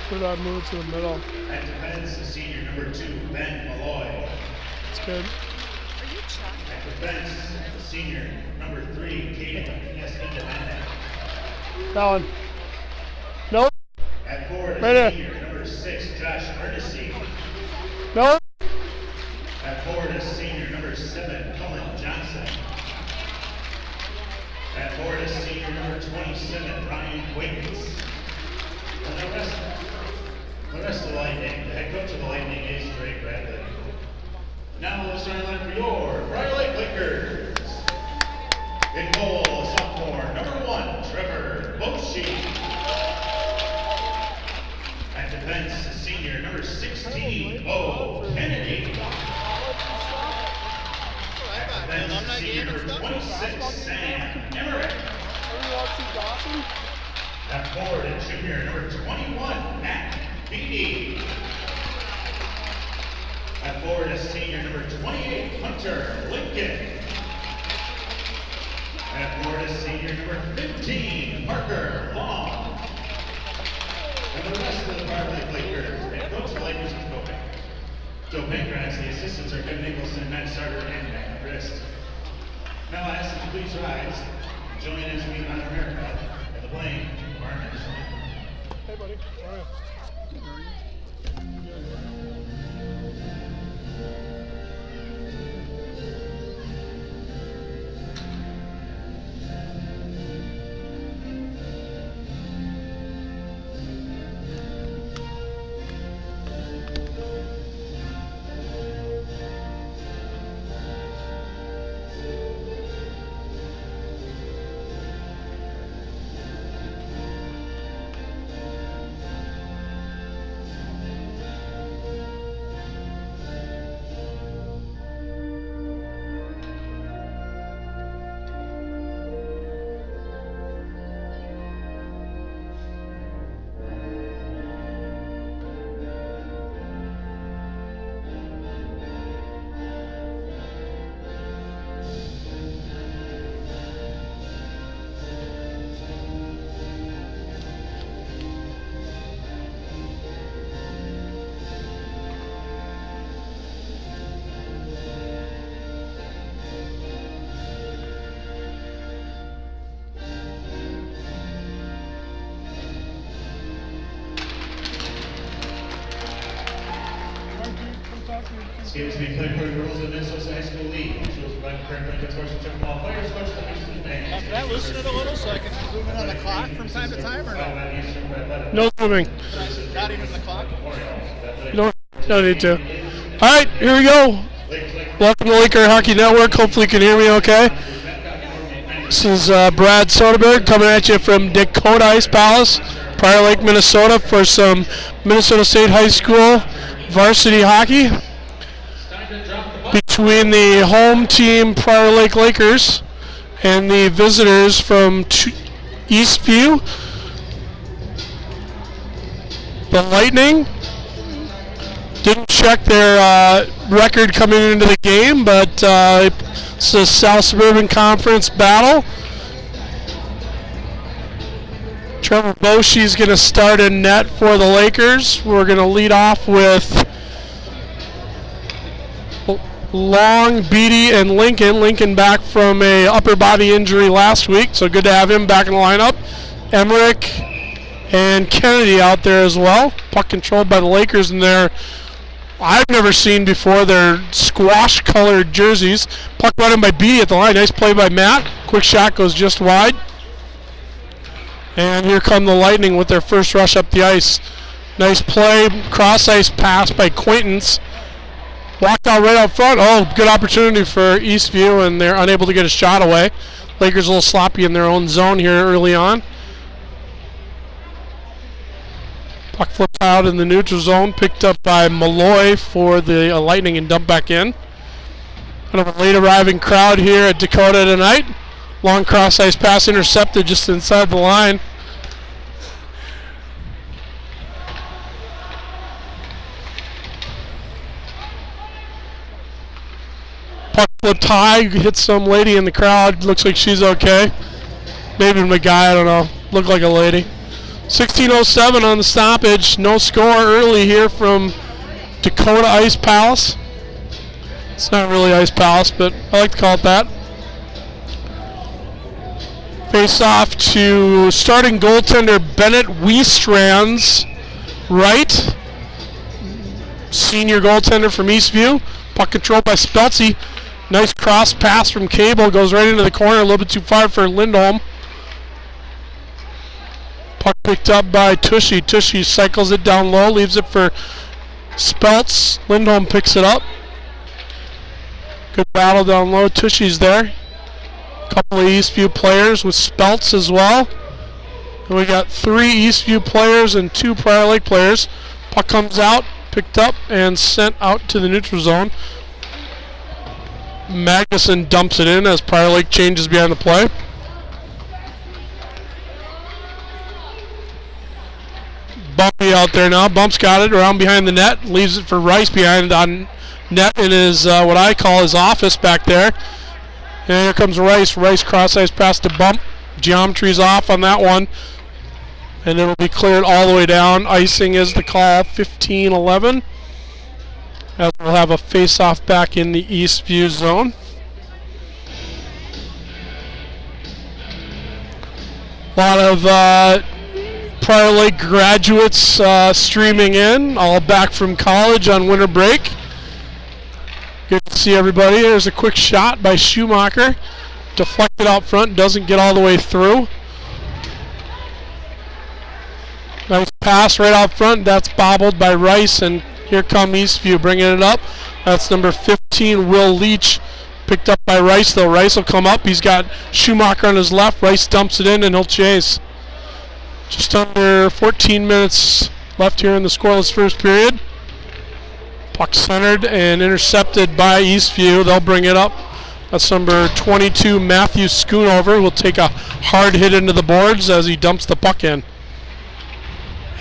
Put our move to the middle. At defense, the senior number 2, Ben Malloy. That's good. At defense, the senior number 3, Kaden Escondimanda. That one. Nope. At forward, Right the senior number 6, Josh Ernestine. Nope. At forward, the senior number 7, Cullen Johnson. At forward, the senior number 27, Ryan Quaintance. And the rest of the Lightning, the head coach of the Lightning is Drake Bradley. Now the starting line for your Prior Lake Lakers. In goal, sophomore number 1, Trevor Boshi. At defense, senior number 16, Bo Kennedy. At defense, senior number 26, Sam Emmerich. At forward, junior number 21, Matt Beatty. At forward, senior number 28, Hunter Lincoln. At forward, senior number 15, Parker Long. And the rest of the Prior Lake Lakers, head coach of the Lakers is Joe Pankratz. The assistants are Kevin Nicholson, Matt Sarter, and Matt Christ. Now I ask you to please rise and join as we honor America and the plane of our national anthem. Hey, buddy. How are you? This game is being played per the rules of Minnesota High School League. Rules provide for current blanket sports and all players, coaches, and the fans. Can I loosen it a little so I can zoom in on the clock from time to time, or no? No zooming. Not even the clock? You don't need to. All right, here we go. Welcome to Laker Hockey Network. Hopefully you can hear me okay. This is Brad Soderberg coming at you from Dakota Ice Palace, Prior Lake, Minnesota, for some Minnesota State High School varsity hockey between the home team Prior Lake Lakers and the visitors from Eastview. The Lightning didn't check their record coming into the game, but it's a South Suburban Conference battle. Trevor Boshi is going to start in net for the Lakers. We're going to lead off with Long, Beatty, and Lincoln. Lincoln back from a upper body injury last week, so good to have him back in the lineup. Emmerich and Kennedy out there as well. Puck controlled by the Lakers in their, I've never seen before, their squash-colored jerseys. Puck run in by Beatty at the line. Nice play by Matt. Quick shot goes just wide. And here come the Lightning with their first rush up the ice. Nice play, cross-ice pass by Quaintance. Walked out right out front. Oh, good opportunity for Eastview, and they're unable to get a shot away. Lakers a little sloppy in their own zone here early on. Puck flipped out in the neutral zone, picked up by Malloy for the Lightning and dumped back in. Kind of a late arriving crowd here at Dakota tonight. Long cross-ice pass intercepted just inside the line. Puck flipped high, hit some lady in the crowd. Looks like she's okay. Maybe a guy, I don't know. Looked like a lady. 16:07 on the stoppage. No score early here from Dakota Ice Palace. It's not really Ice Palace, but I like to call it that. Face off to starting goaltender Bennett Wiestrands, right. Senior goaltender from Eastview. Puck controlled by Speltzy. Nice cross pass from Cable. Goes right into the corner. A little bit too far for Lindholm. Puck picked up by Tushy. Tushy cycles it down low. Leaves it for Speltz. Lindholm picks it up. Good battle down low. Tushy's there. Couple of Eastview players with Speltz as well. And we got 3 Eastview players and 2 Prior Lake players. Puck comes out, picked up, and sent out to the neutral zone. Magnuson dumps it in as Prior Lake changes behind the play. Bumpy out there now. Bump's got it around behind the net. Leaves it for Rice behind on net in his, what I call his office back there. And here comes Rice. Rice cross-ice pass to Bump. Geometry's off on that one. And it'll be cleared all the way down. Icing is the call, 15-11. As we'll have a face-off back in the Eastview zone. A lot of Prior Lake graduates streaming in, all back from college on winter break. Good to see everybody. There's a quick shot by Schumacher. Deflected out front, doesn't get all the way through. Nice pass right out front. That's bobbled by Rice, and here come Eastview bringing it up. That's number 15, Will Leach. Picked up by Rice, though. Rice will come up. He's got Schumacher on his left. Rice dumps it in, and he'll chase. Just under 14 minutes left here in the scoreless first period. Puck centered and intercepted by Eastview. They'll bring it up. That's number 22, Matthew Schoonover. Will take a hard hit into the boards as he dumps the puck in.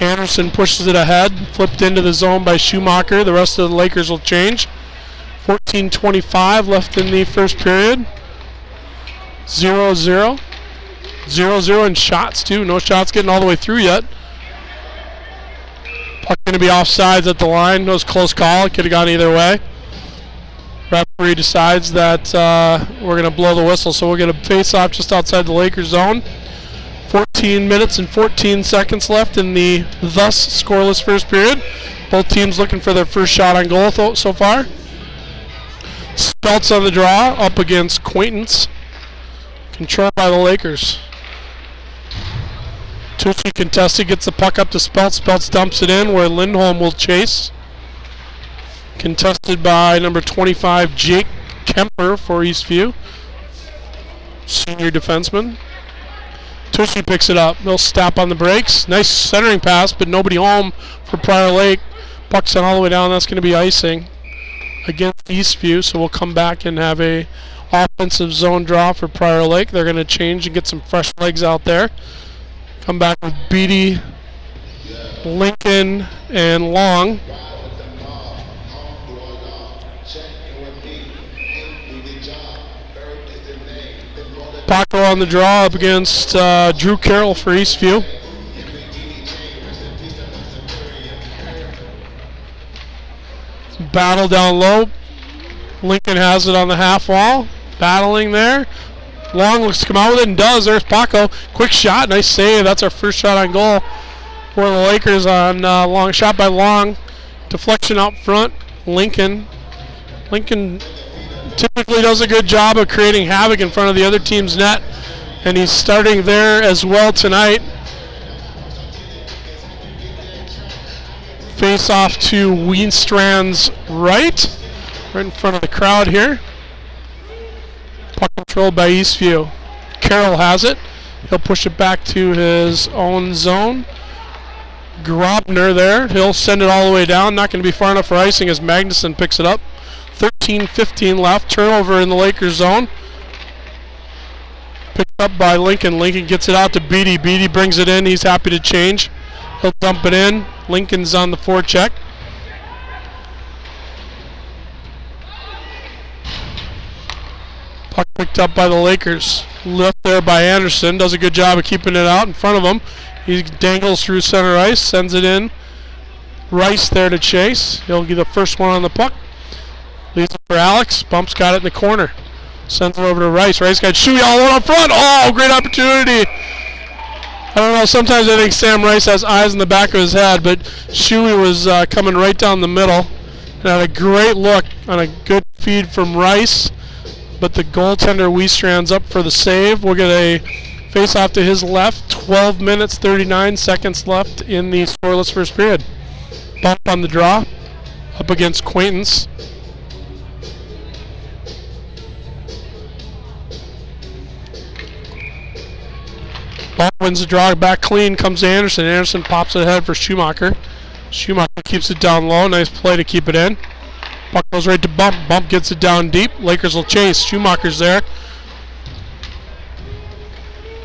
Anderson pushes it ahead. Flipped into the zone by Schumacher. The rest of the Lakers will change. 14:25 left in the first period. 0-0. 0-0 in shots, too. No shots getting all the way through yet. Puck going to be offsides at the line. That was a close call. It could have gone either way. Referee decides that we're going to blow the whistle, so we'll get a face-off just outside the Lakers zone. 14 minutes and 14 seconds left in the thus scoreless first period. Both teams looking for their first shot on goal so far. Speltz on the draw up against Quaintance. Controlled by the Lakers. Tushy contested, gets the puck up to Speltz. Speltz dumps it in where Lindholm will chase. Contested by number 25, Jake Kemper for Eastview. Senior defenseman. Tushy picks it up. They'll stop on the brakes. Nice centering pass, but nobody home for Prior Lake. Puck sent all the way down. That's going to be icing against Eastview, so we'll come back and have a offensive zone draw for Prior Lake. They're going to change and get some fresh legs out there. Come back with Beatty, Lincoln, and Long. Paco on the draw up against Drew Carroll for Eastview. Battle down low. Lincoln has it on the half wall. Battling there. Long looks to come out with it and does. There's Paco. Quick shot. Nice save. That's our first shot on goal for the Lakers on Long. Shot by Long. Deflection out front. Lincoln typically does a good job of creating havoc in front of the other team's net, and he's starting there as well tonight. Face off to Wienstrand's right in front of the crowd here. Puck controlled by Eastview. Carroll has it. He'll push it back to his own zone. Grobner there. He'll send it all the way down. Not going to be far enough for icing as Magnuson picks it up. 13-15 left. Turnover in the Lakers zone. Picked up by Lincoln. Lincoln gets it out to Beatty. Beatty brings it in. He's happy to change. He'll dump it in. Lincoln's on the forecheck. Puck picked up by the Lakers. Lift there by Anderson. Does a good job of keeping it out in front of him. He dangles through center ice, sends it in. Rice there to chase. He'll get the first one on the puck. Leaves it for Alex. Bump's got it in the corner. Sends it over to Rice. Rice got Shuey all the way up front. Oh, great opportunity. I don't know, sometimes I think Sam Rice has eyes in the back of his head, but Shuey was coming right down the middle and had a great look on a good feed from Rice. But the goaltender Weestrand's up for the save. We'll get a face-off to his left. 12 minutes, 39 seconds left in the scoreless first period. Bump on the draw, up against Quaintance. Bump wins the draw, back clean, comes to Anderson. Anderson pops it ahead for Schumacher. Schumacher keeps it down low, nice play to keep it in. Puck goes right to Bump. Bump gets it down deep. Lakers will chase. Schumacher's there.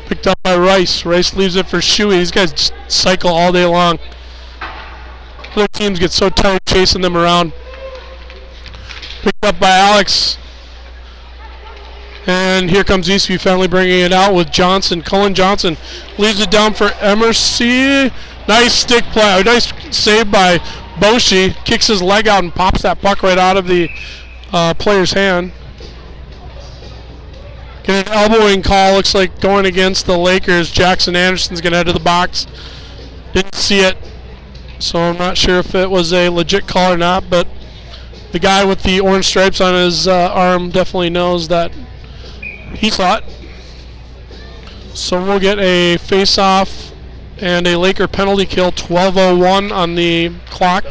Picked up by Rice. Rice leaves it for Shuey. These guys just cycle all day long. Other teams get so tired chasing them around. Picked up by Alex. And here comes Eastview finally bringing it out with Johnson. Cullen Johnson leaves it down for Emerson. Nice stick play. Nice save by Boshi. Kicks his leg out and pops that puck right out of the player's hand. Get an elbowing call. Looks like going against the Lakers. Jackson Anderson's going to head to the box. Didn't see it, so I'm not sure if it was a legit call or not, but the guy with the orange stripes on his arm definitely knows that he saw it. So we'll get a face-off and a Laker penalty kill. 12:01 on the clock.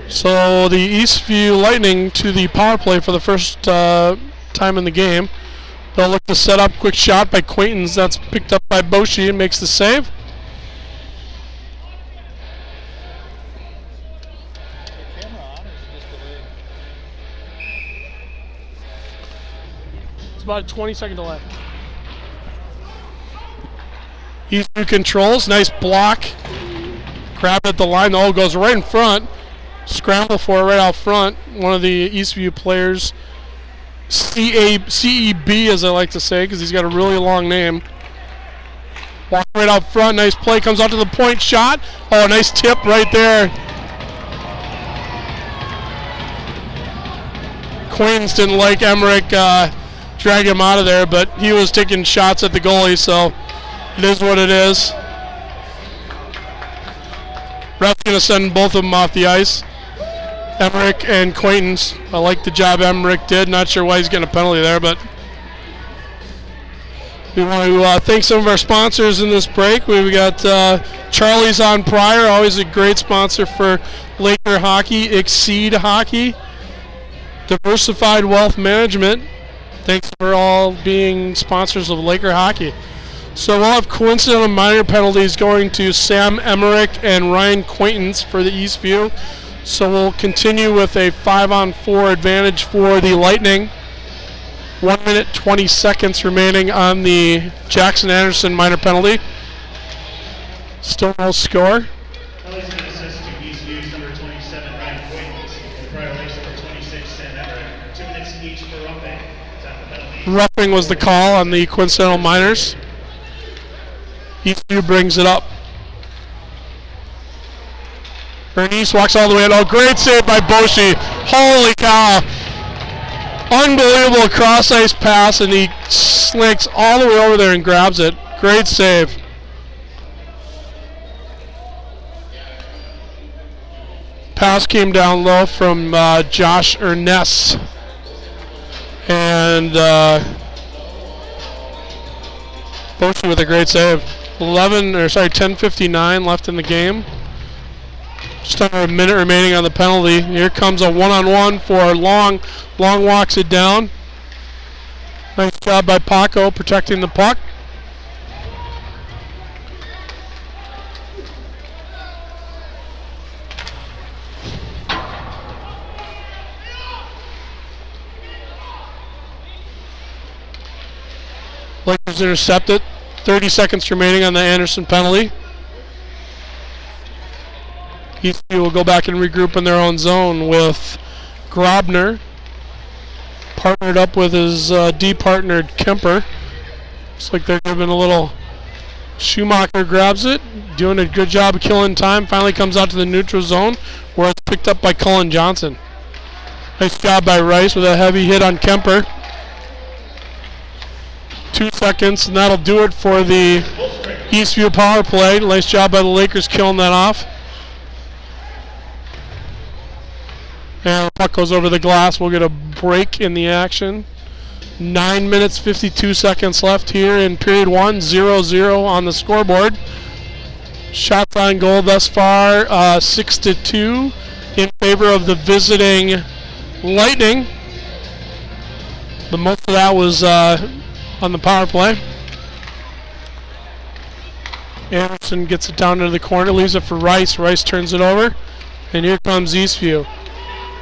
So the Eastview Lightning to the power play for the first time in the game. They'll look to set up. Quick shot by Quaintance. That's picked up by Boshi and makes the save. It's about a 20-second delay. Eastview controls. Nice block. Grab at the line. Oh, goes right in front. Scramble for it right out front. One of the Eastview players, CEB as I like to say, because he's got a really long name. Walk right out front. Nice play. Comes out to the point shot. Oh, nice tip right there. Quaintance didn't like Emmerich drag him out of there, but he was taking shots at the goalie, so it is what it is. Ref's going to send both of them off the ice. Emmerich and Quaintance. I like the job Emmerich did. Not sure why he's getting a penalty there, but we want to thank some of our sponsors in this break. We've got Charlie's on Pryor, always a great sponsor for Laker hockey. Exceed Hockey. Diversified Wealth Management. Thanks for all being sponsors of Laker hockey. So we'll have coincidental minor penalties going to Sam Emmerich and Ryan Quaintance for the Eastview. So we'll continue with a 5-on-4 advantage for the Lightning. 1 minute, 20 seconds remaining on the Jackson Anderson minor penalty. Still no score. Roughing was the call on the coincidental minors. Eastview brings it up. Bernice walks all the way in. Oh, great save by Boshi. Holy cow. Unbelievable cross-ice pass, and he slinks all the way over there and grabs it. Great save. Pass came down low from Josh Ernest. And Boshi with a great save. 10:59 left in the game. Just under a minute remaining on the penalty. Here comes a one-on-one for Long. Long walks it down. Nice job by Paco protecting the puck. Lakers intercepted. 30 seconds remaining on the Anderson penalty. Eastview will go back and regroup in their own zone with Grobner partnered up with his D-partnered Kemper. Looks like they're giving a little. Schumacher grabs it, doing a good job of killing time. Finally comes out to the neutral zone where it's picked up by Cullen Johnson. Nice job by Rice with a heavy hit on Kemper. 2 seconds, and that'll do it for the Eastview power play. Nice job by the Lakers killing that off. And the puck goes over the glass. We'll get a break in the action. 9 minutes, 52 seconds left here in period 1. 0-0 on the scoreboard. Shots on goal thus far, 6-2 in favor of the visiting Lightning. But most of that was on the power play. Anderson gets it down into the corner, leaves it for Rice. Rice turns it over, and here comes Eastview.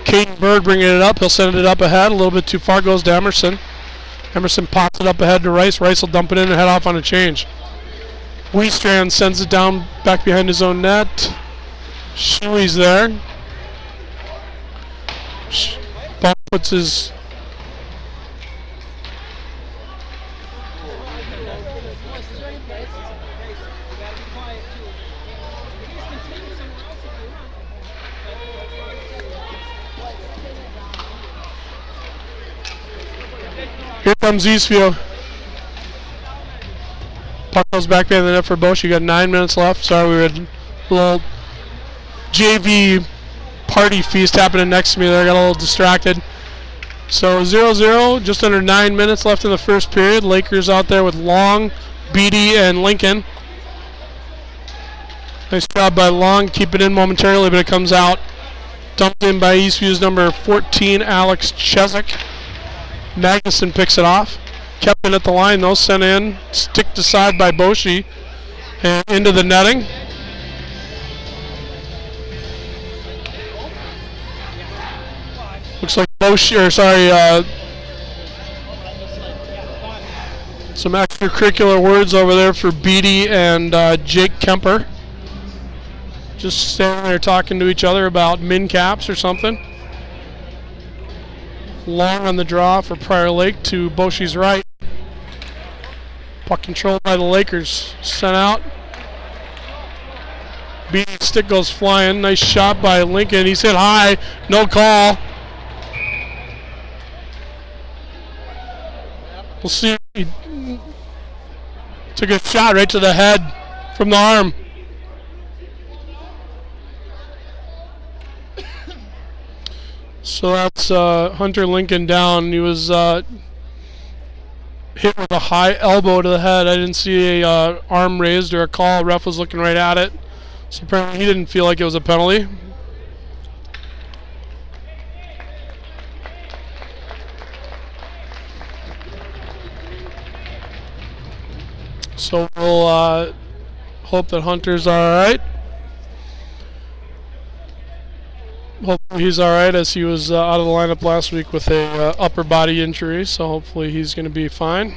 Caden Bird bringing it up. He'll send it up ahead. A little bit too far goes to Emerson. Emerson pops it up ahead to Rice. Rice will dump it in and head off on a change. Weestrand sends it down back behind his own net. Shuey's there. Buck puts his... Here comes Eastview. Puck goes back behind the net for Bosch. You got 9 minutes left. Sorry, we had a little JV party feast happening next to me there. I got a little distracted. So 0-0, just under 9 minutes left in the first period. Lakers out there with Long, Beatty, and Lincoln. Nice job by Long. Keep it in momentarily, but it comes out. Dumped in by Eastview's number 14, Alex Chesak. Magnuson picks it off. Kept it at the line though, sent in, sticked aside by Boshi, and into the netting. Looks like Boshi, or sorry, some extracurricular words over there for Beatty and Jake Kemper. Just standing there talking to each other about min caps or something. Long on the draw for Prior Lake to Boshi's right. Puck controlled by the Lakers. Sent out. Beatty's stick goes flying. Nice shot by Lincoln. He's hit high. No call. We'll see. He took a shot right to the head from the arm. So that's Hunter Lincoln down. He was hit with a high elbow to the head. I didn't see a arm raised or a call. Ref was looking right at it. So apparently he didn't feel like it was a penalty. So we'll hope that Hunter's all right. Hopefully he's all right, as he was out of the lineup last week with a upper body injury. So hopefully he's going to be fine.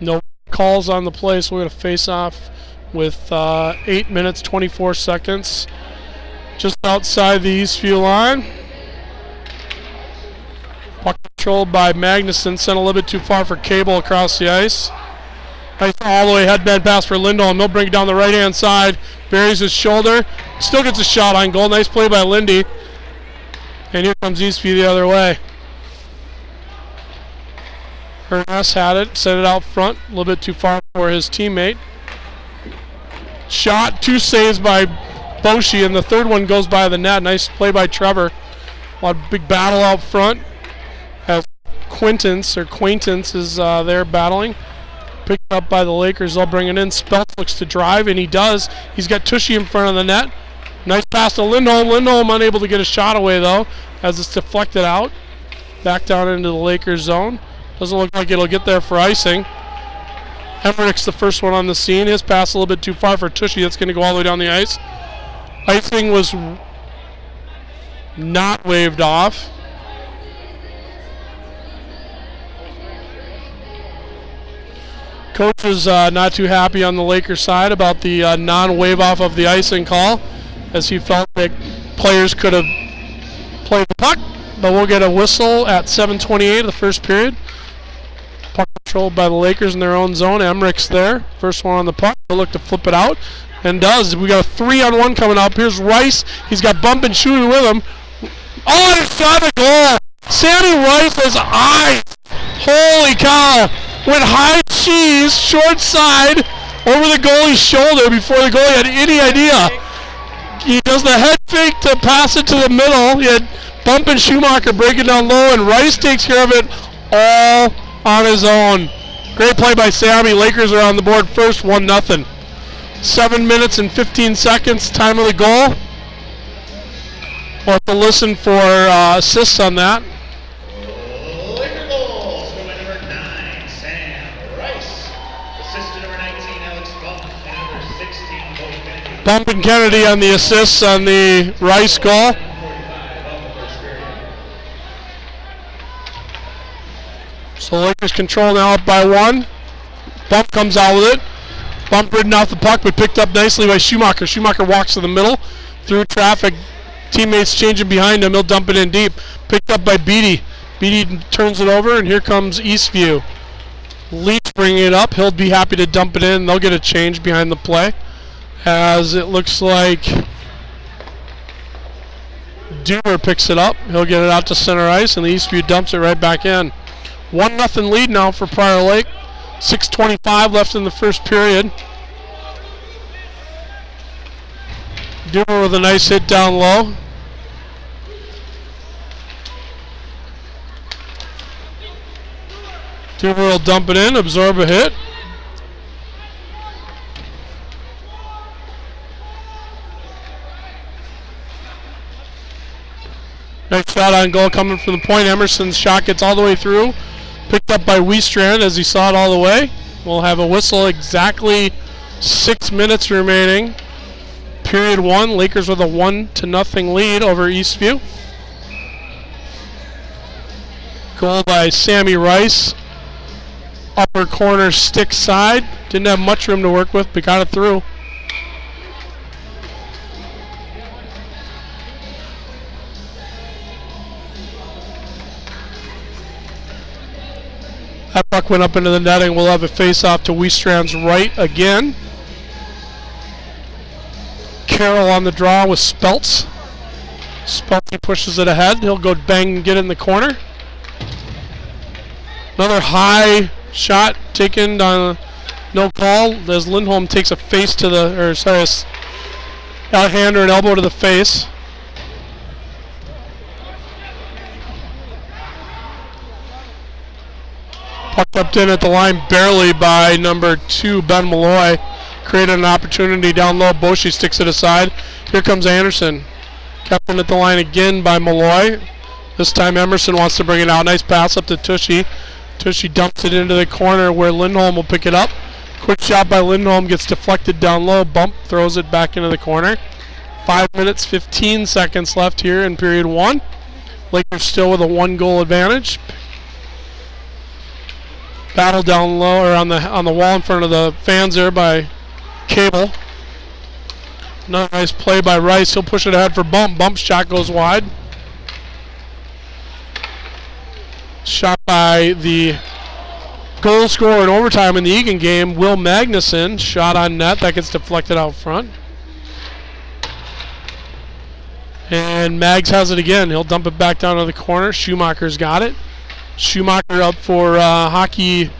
No calls on the play, so we're going to face off with 8 minutes, 24 seconds. Just outside the Eastview line. Puck controlled by Magnuson, sent a little bit too far for Cable across the ice. Nice all the way headband pass for Lindholm. He'll bring it down the right-hand side. Buries his shoulder. Still gets a shot on goal. Nice play by Lindy. And here comes Eastview the other way. Herness had it. Sent it out front. A little bit too far for his teammate. Shot. 2 saves by Boshi. And the third one goes by the net. Nice play by Trevor. A big battle out front. As Quintance is there battling. Picked up by the Lakers. They'll bring it in. Speltz looks to drive, and he does. He's got Tushy in front of the net. Nice pass to Lindholm. Lindholm unable to get a shot away, though, as it's deflected out. Back down into the Lakers zone. Doesn't look like it'll get there for icing. Emmerich's the first one on the scene. His pass a little bit too far for Tushy. That's going to go all the way down the ice. Icing was not waved off. Coach is not too happy on the Lakers side about the non-wave off of the icing call. as he felt that players could have played the puck. But we'll get a whistle at 7:28 of the first period. Puck controlled by the Lakers in their own zone. Emmerich's there. First one on the puck. He'll look to flip it out. And does. We got a 3-on-1 coming up. Here's Rice. He's got bump and shooting with him. Oh, and it's got a goal. Sammy Rice's eyes. Holy cow. Went high cheese, short side, over the goalie's shoulder before the goalie had any idea. He does the head fake to pass it to the middle. He had Bump and Schumacher breaking down low, and Rice takes care of it all on his own. Great play by Sammy. Lakers are on the board first, 1-0. 7 minutes and 15 seconds, time of the goal. We'll have to listen for assists on that. Laker goals go by number 9, Sam Rice. Assist to number 19, Alex Bump, and number 16, Cody Kennedy. Bump and Kennedy on the assists on the Rice goal. 45 of the first period. So Lakers control now up by 1. Bump comes out with it. Bump ridden off the puck, but picked up nicely by Schumacher. Schumacher walks to the middle, through traffic. Teammates changing behind him. He'll dump it in deep. Picked up by Beatty. Beatty turns it over, and here comes Eastview. Leach bringing it up. He'll be happy to dump it in. They'll get a change behind the play, as it looks like Doomer picks it up. He'll get it out to center ice, and the Eastview dumps it right back in. 1-0 lead now for Prior Lake. 6:25 left in the first period. Doomer with a nice hit down low. Doomer will dump it in, absorb a hit. Nice shot on goal coming from the point. Emerson's shot gets all the way through. Picked up by Wiestrand as he saw it all the way. We'll have a whistle. Exactly 6 minutes remaining. Period 1. Lakers with a 1-0 lead over Eastview. Goal by Sammy Rice. Upper corner stick side. Didn't have much room to work with, but got it through. That puck went up into the netting. We'll have a face-off to Wiestrand's right again. Carroll on the draw with Speltz. Speltz pushes it ahead. He'll go bang and get it in the corner. Another high shot taken on no call as Lindholm takes a face to the, or sorry, a hand or an elbow to the face. Puck up in at the line barely by number 2, Ben Malloy. Created an opportunity down low. Boshi sticks it aside. Here comes Anderson. Kept in at the line again by Malloy. This time Emerson wants to bring it out. Nice pass up to Tushy. Tushy dumps it into the corner where Lindholm will pick it up. Quick shot by Lindholm, gets deflected down low. Bump throws it back into the corner. 5 minutes, 15 seconds left here in period 1. Lakers still with a 1-goal advantage. Battle down low, or on the wall in front of the fans there by Cable. Another nice play by Rice. He'll push it ahead for Bump. Bump's shot goes wide. Shot by the goal scorer in overtime in the Egan game, Will Magnuson. Shot on net. That gets deflected out front. And Mags has it again. He'll dump it back down to the corner. Schumacher's got it. Schumacher up for Hockey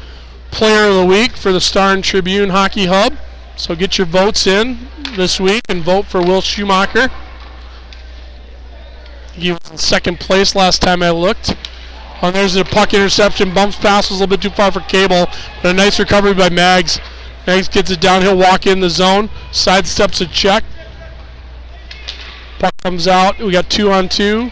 Player of the Week for the Star and Tribune Hockey Hub. So get your votes in this week and vote for Will Schumacher. He was in second place last time I looked. Oh, there's a puck interception. Bumps pass was a little bit too far for Cable. But a nice recovery by Mags. Mags gets it down. He'll walk in the zone. Sidesteps a check. Puck comes out. We got 2-on-2.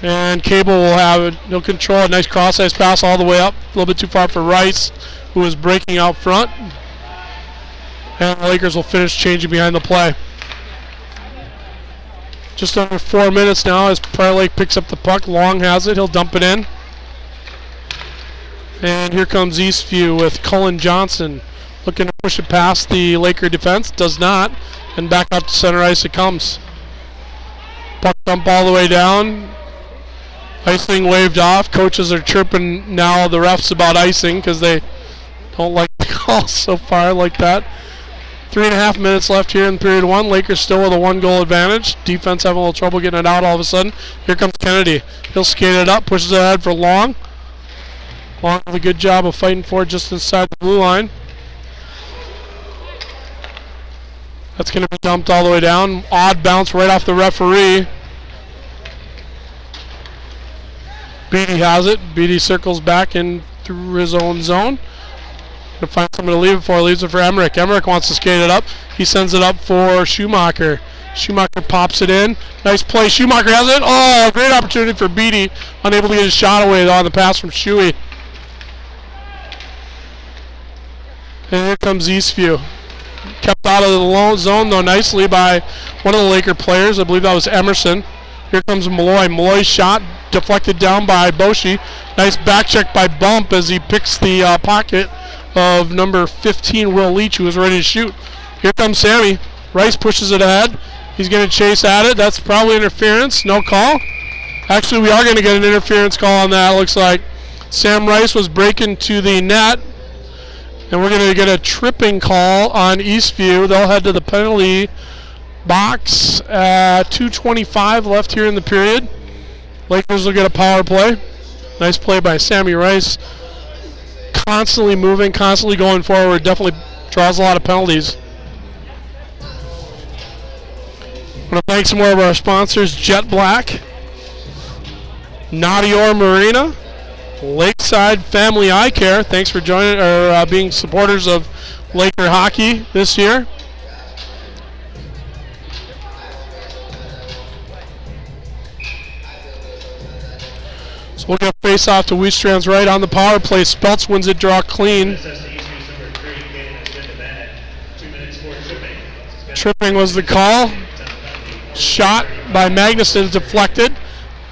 And Cable will have it. He'll control a nice cross-ice pass all the way up. A little bit too far for Rice, who is breaking out front. And the Lakers will finish changing behind the play. Just under 4 minutes now as Prior Lake picks up the puck. Long has it. He'll dump it in. And here comes Eastview with Cullen Johnson. Looking to push it past the Laker defense. Does not. And back up to center ice it comes. Puck dump all the way down. Icing waved off. Coaches are chirping now the refs about icing because they don't like the call so far like that. 3.5 minutes left here in period one. Lakers still with a 1-goal advantage. Defense having a little trouble getting it out all of a sudden. Here comes Kennedy. He'll skate it up, pushes it ahead for Long. Long with a good job of fighting for it just inside the blue line. That's going to be dumped all the way down. Odd bounce right off the referee. Beatty has it. Beatty circles back in through his own zone. To find somebody to leave it for. Leaves it for Emmerich. Emmerich wants to skate it up. He sends it up for Schumacher. Schumacher pops it in. Nice play. Schumacher has it. Oh, great opportunity for Beatty. Unable to get his shot away on the pass from Shuey. And here comes Eastview. Kept out of the low zone though nicely by one of the Laker players. I believe that was Emerson. Here comes Malloy. Malloy's shot deflected down by Boshi. Nice back check by Bump as he picks the pocket of number 15, Will Leach, who is ready to shoot. Here comes Sammy. Rice pushes it ahead. He's going to chase at it. That's probably interference. No call. Actually, we are going to get an interference call on that. It looks like Sam Rice was breaking to the net. And we're going to get a tripping call on Eastview. They'll head to the penalty box. 2:25 left here in the period. Lakers will get a power play. Nice play by Sammy Rice. Constantly moving, constantly going forward. Definitely draws a lot of penalties. I want to thank some more of our sponsors: Jet Black, Nadior Marina, Lakeside Family Eye Care. Thanks for joining or being supporters of Laker hockey this year. So we'll get a face off to Wiestrand's right on the power play. Speltz wins it, draw clean. Tripping was the call. Shot by Magnuson deflected.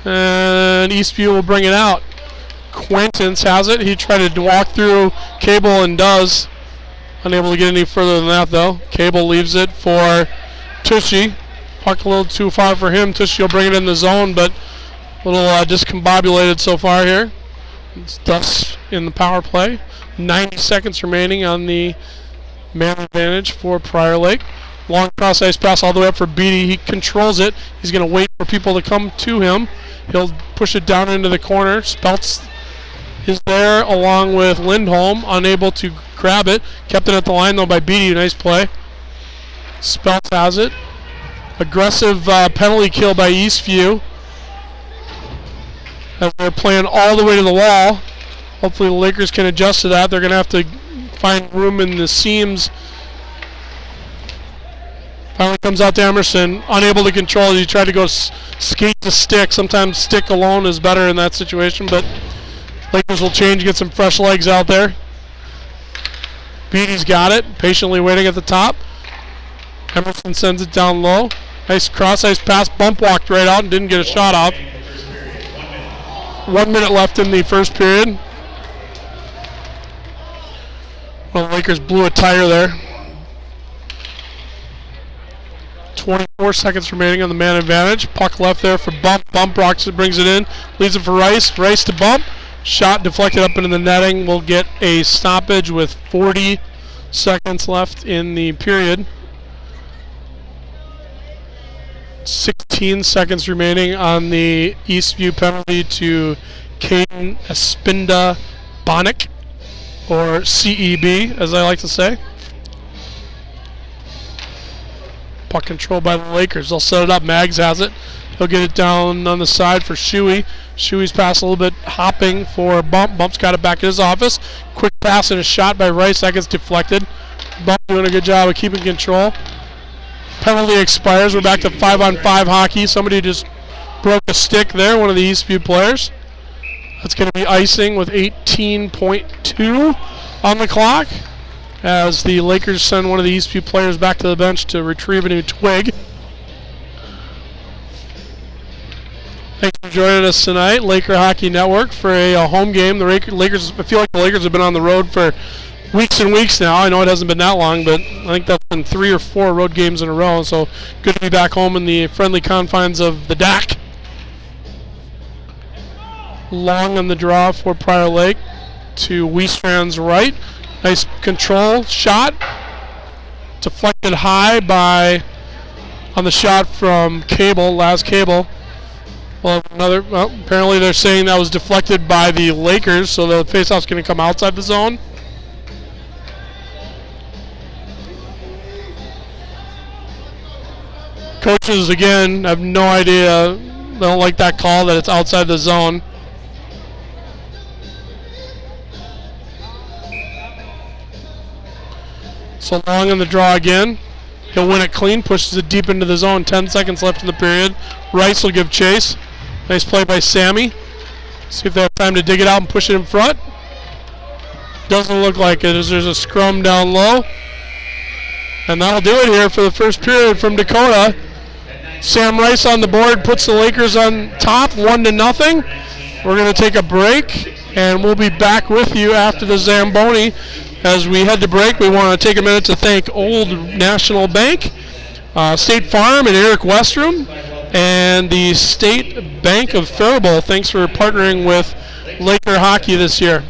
And Eastview will bring it out. Quentins has it. He tried to walk through Cable and does. Unable to get any further than that though. Cable leaves it for Tushy. Puck a little too far for him. Tushy will bring it in the zone, but a little discombobulated so far here. It's thus in the power play. 90 seconds remaining on the man advantage for Prior Lake. Long cross ice pass all the way up for Beatty. He controls it. He's going to wait for people to come to him. He'll push it down into the corner. Speltz is there along with Lindholm, unable to grab it. Kept it at the line though by Beatty. Nice play. Speltz has it. Aggressive penalty kill by Eastview. As they're playing all the way to the wall. Hopefully the Lakers can adjust to that. They're going to have to find room in the seams. Finally comes out to Emerson, unable to control it. He tried to go skate to stick. Sometimes stick alone is better in that situation, but Lakers will change, get some fresh legs out there. Beatty's got it, patiently waiting at the top. Emerson sends it down low. Nice cross ice pass, bump walked right out and didn't get a shot off. 1 minute left in the first period. Well, the Lakers blew a tire there. 24 seconds remaining on the man advantage. Puck left there for Bump. Bump rocks it, brings it in. Leaves it for Rice. Rice to Bump. Shot deflected up into the netting. We'll get a stoppage with 40 seconds left in the period. 16 seconds remaining on the Eastview penalty to Caden Espinda Bonick, or CEB as I like to say. Puck control by the Lakers. They'll set it up. Maggs has it. He'll get it down on the side for Shuey. Shuey's pass a little bit hopping for Bump. Bump's got it back in his office. Quick pass and a shot by Rice. That gets deflected. Bump doing a good job of keeping control. Penalty expires. We're back to 5-on-5 hockey. Somebody just broke a stick there, one of the Eastview players. That's going to be icing with 18.2 on the clock as the Lakers send one of the Eastview players back to the bench to retrieve a new twig. Thanks for joining us tonight, Laker Hockey Network, for a home game. The Lakers, I feel like the Lakers have been on the road for weeks and weeks now. I know it hasn't been that long, but I think that's been 3 or 4 road games in a row. So good to be back home in the friendly confines of the DAC. Long on the draw for Prior Lake to Westrand's right. Nice control shot. Deflected high on the shot from Laz Cable. Well, apparently they're saying that was deflected by the Lakers, so the faceoff's going to come outside the zone. Coaches, again, have no idea. They don't like that call that it's outside the zone. So Long on the draw again. He'll win it clean, pushes it deep into the zone. 10 seconds left in the period. Rice will give chase. Nice play by Sammy. See if they have time to dig it out and push it in front. Doesn't look like it as there's a scrum down low. And that'll do it here for the first period from Dakota. Sam Rice on the board puts the Lakers on top, 1-0. We're going to take a break, and we'll be back with you after the Zamboni. As we head to break, we want to take a minute to thank Old National Bank, State Farm and Eric Westrom, and the State Bank of Faribault. Thanks for partnering with Laker hockey this year.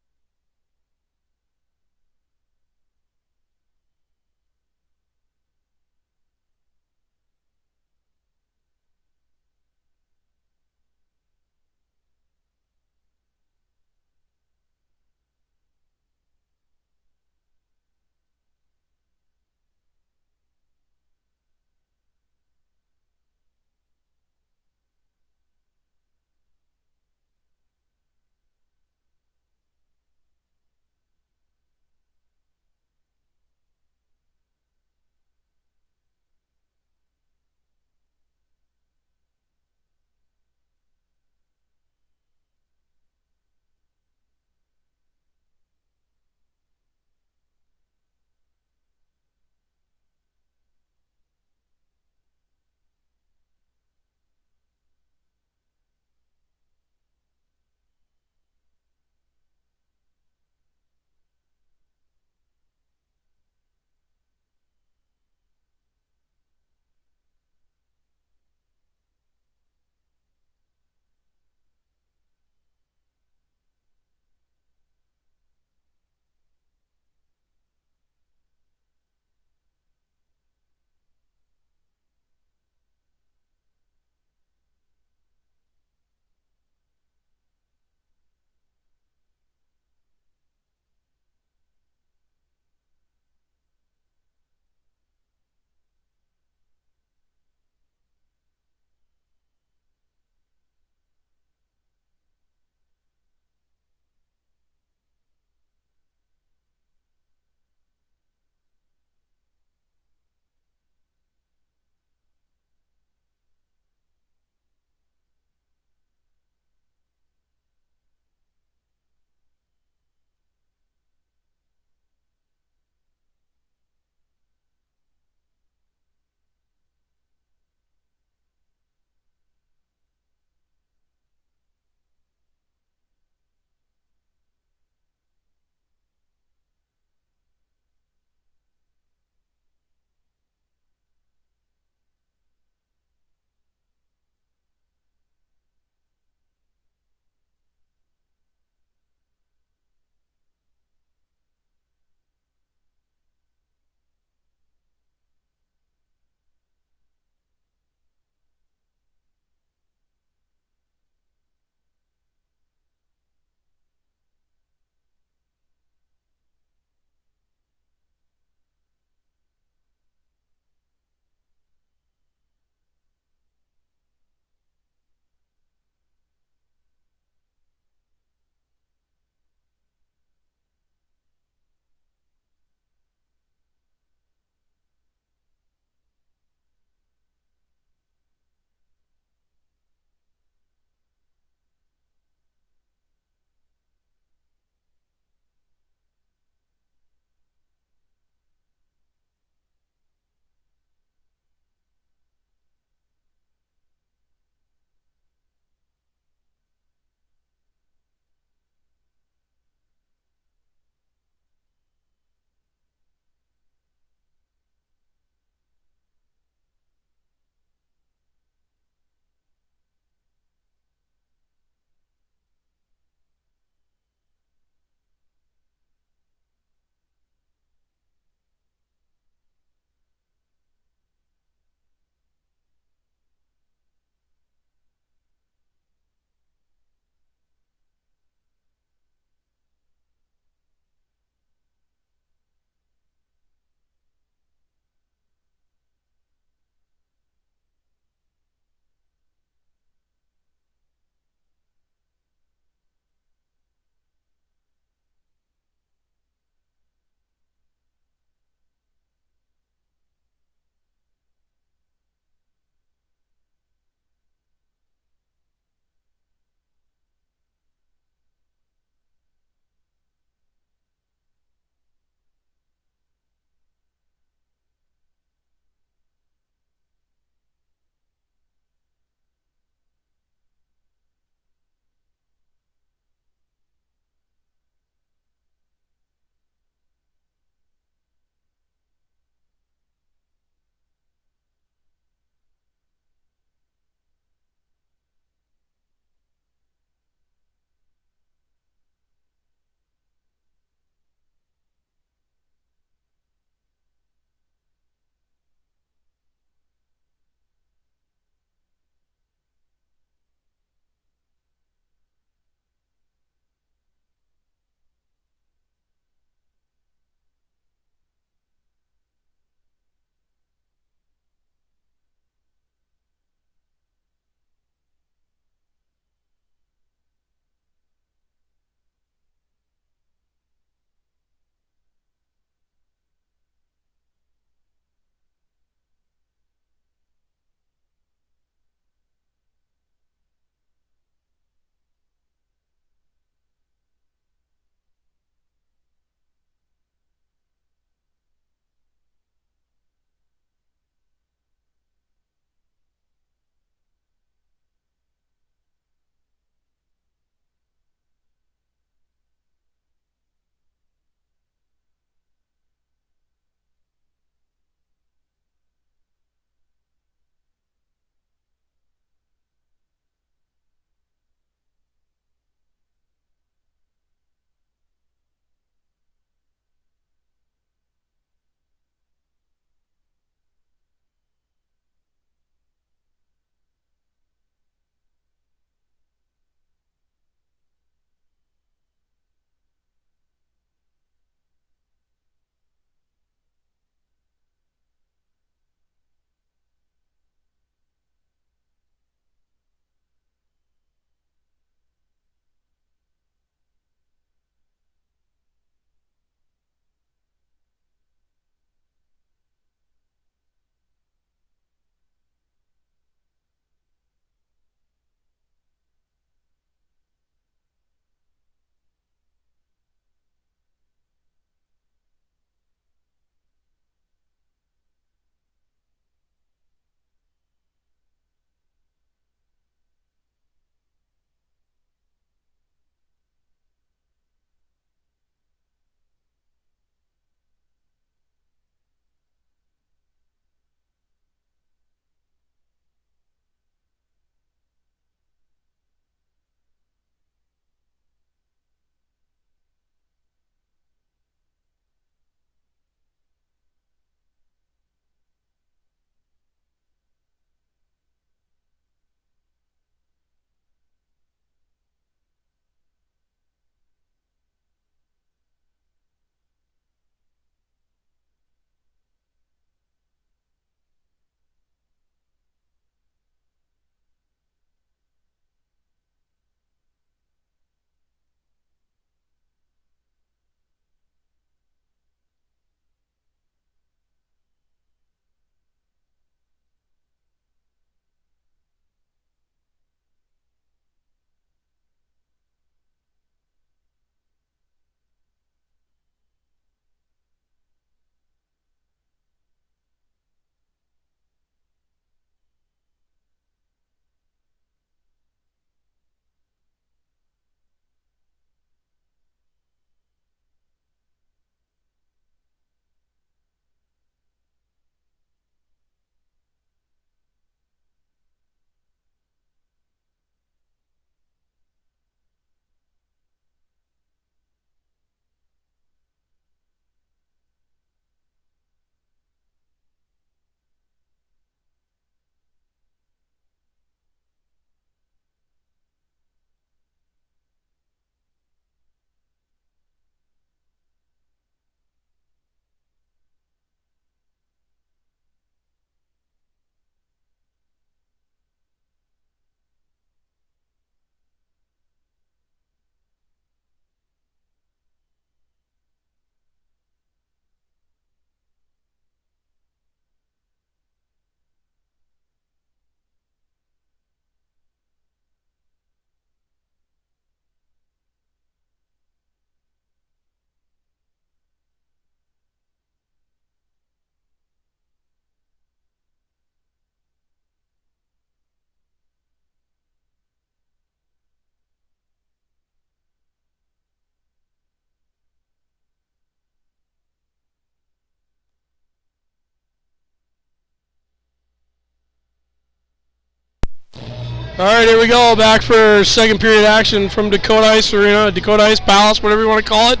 All right, here we go. Back for second period action from Dakota Ice Arena, Dakota Ice Palace, whatever you want to call it.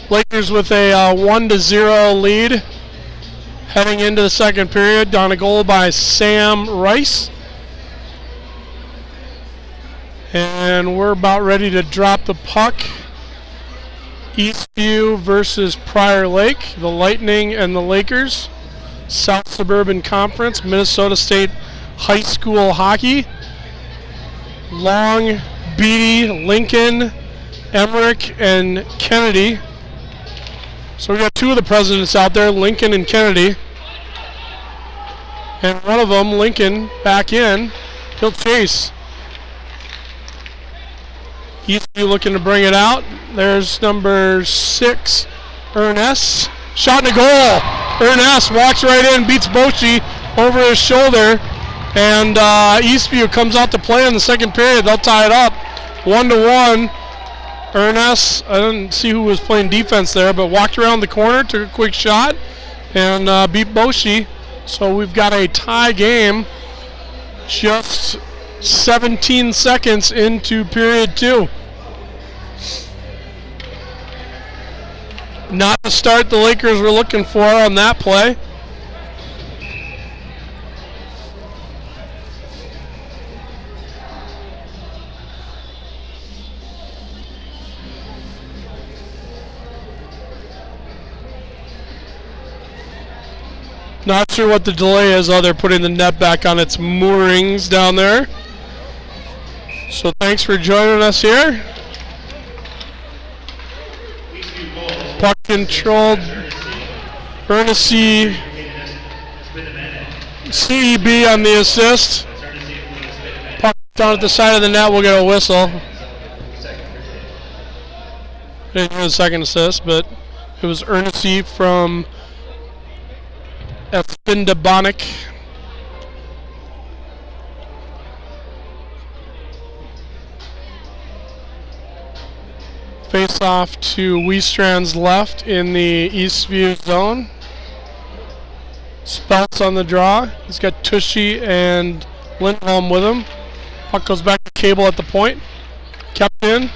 Lakers with a 1-0 lead heading into the second period. On a goal by Sam Rice. And we're about ready to drop the puck. Eastview versus Prior Lake, the Lightning and the Lakers. South Suburban Conference, Minnesota State High School Hockey. Long, Beatty, Lincoln, Emmerich, and Kennedy. So we got two of the presidents out there, Lincoln and Kennedy. And one of them, Lincoln, back in. He'll chase. Eastview looking to bring it out. There's number 6, Ernest. Shot and a goal. Ernest walks right in, beats Boshi over his shoulder. And Eastview comes out to play in the second period. They'll tie it up 1-1. Ernest, I didn't see who was playing defense there, but walked around the corner, took a quick shot, and beat Boshi. So we've got a tie game just 17 seconds into period 2. Not the start the Lakers were looking for on that play. Not sure what the delay is. Oh, they're putting the net back on its moorings down there. So thanks for joining us here. Puck controlled. Ernest CEB on the assist. Puck down at the side of the net. We'll get a whistle. Didn't get a second assist, but it was Ernest from Espindabonic. Face off to Weestrand's left in the Eastview zone. Spelt's on the draw. He's got Tushy and Lindholm with him. Puck goes back to Cable at the point. Kept in.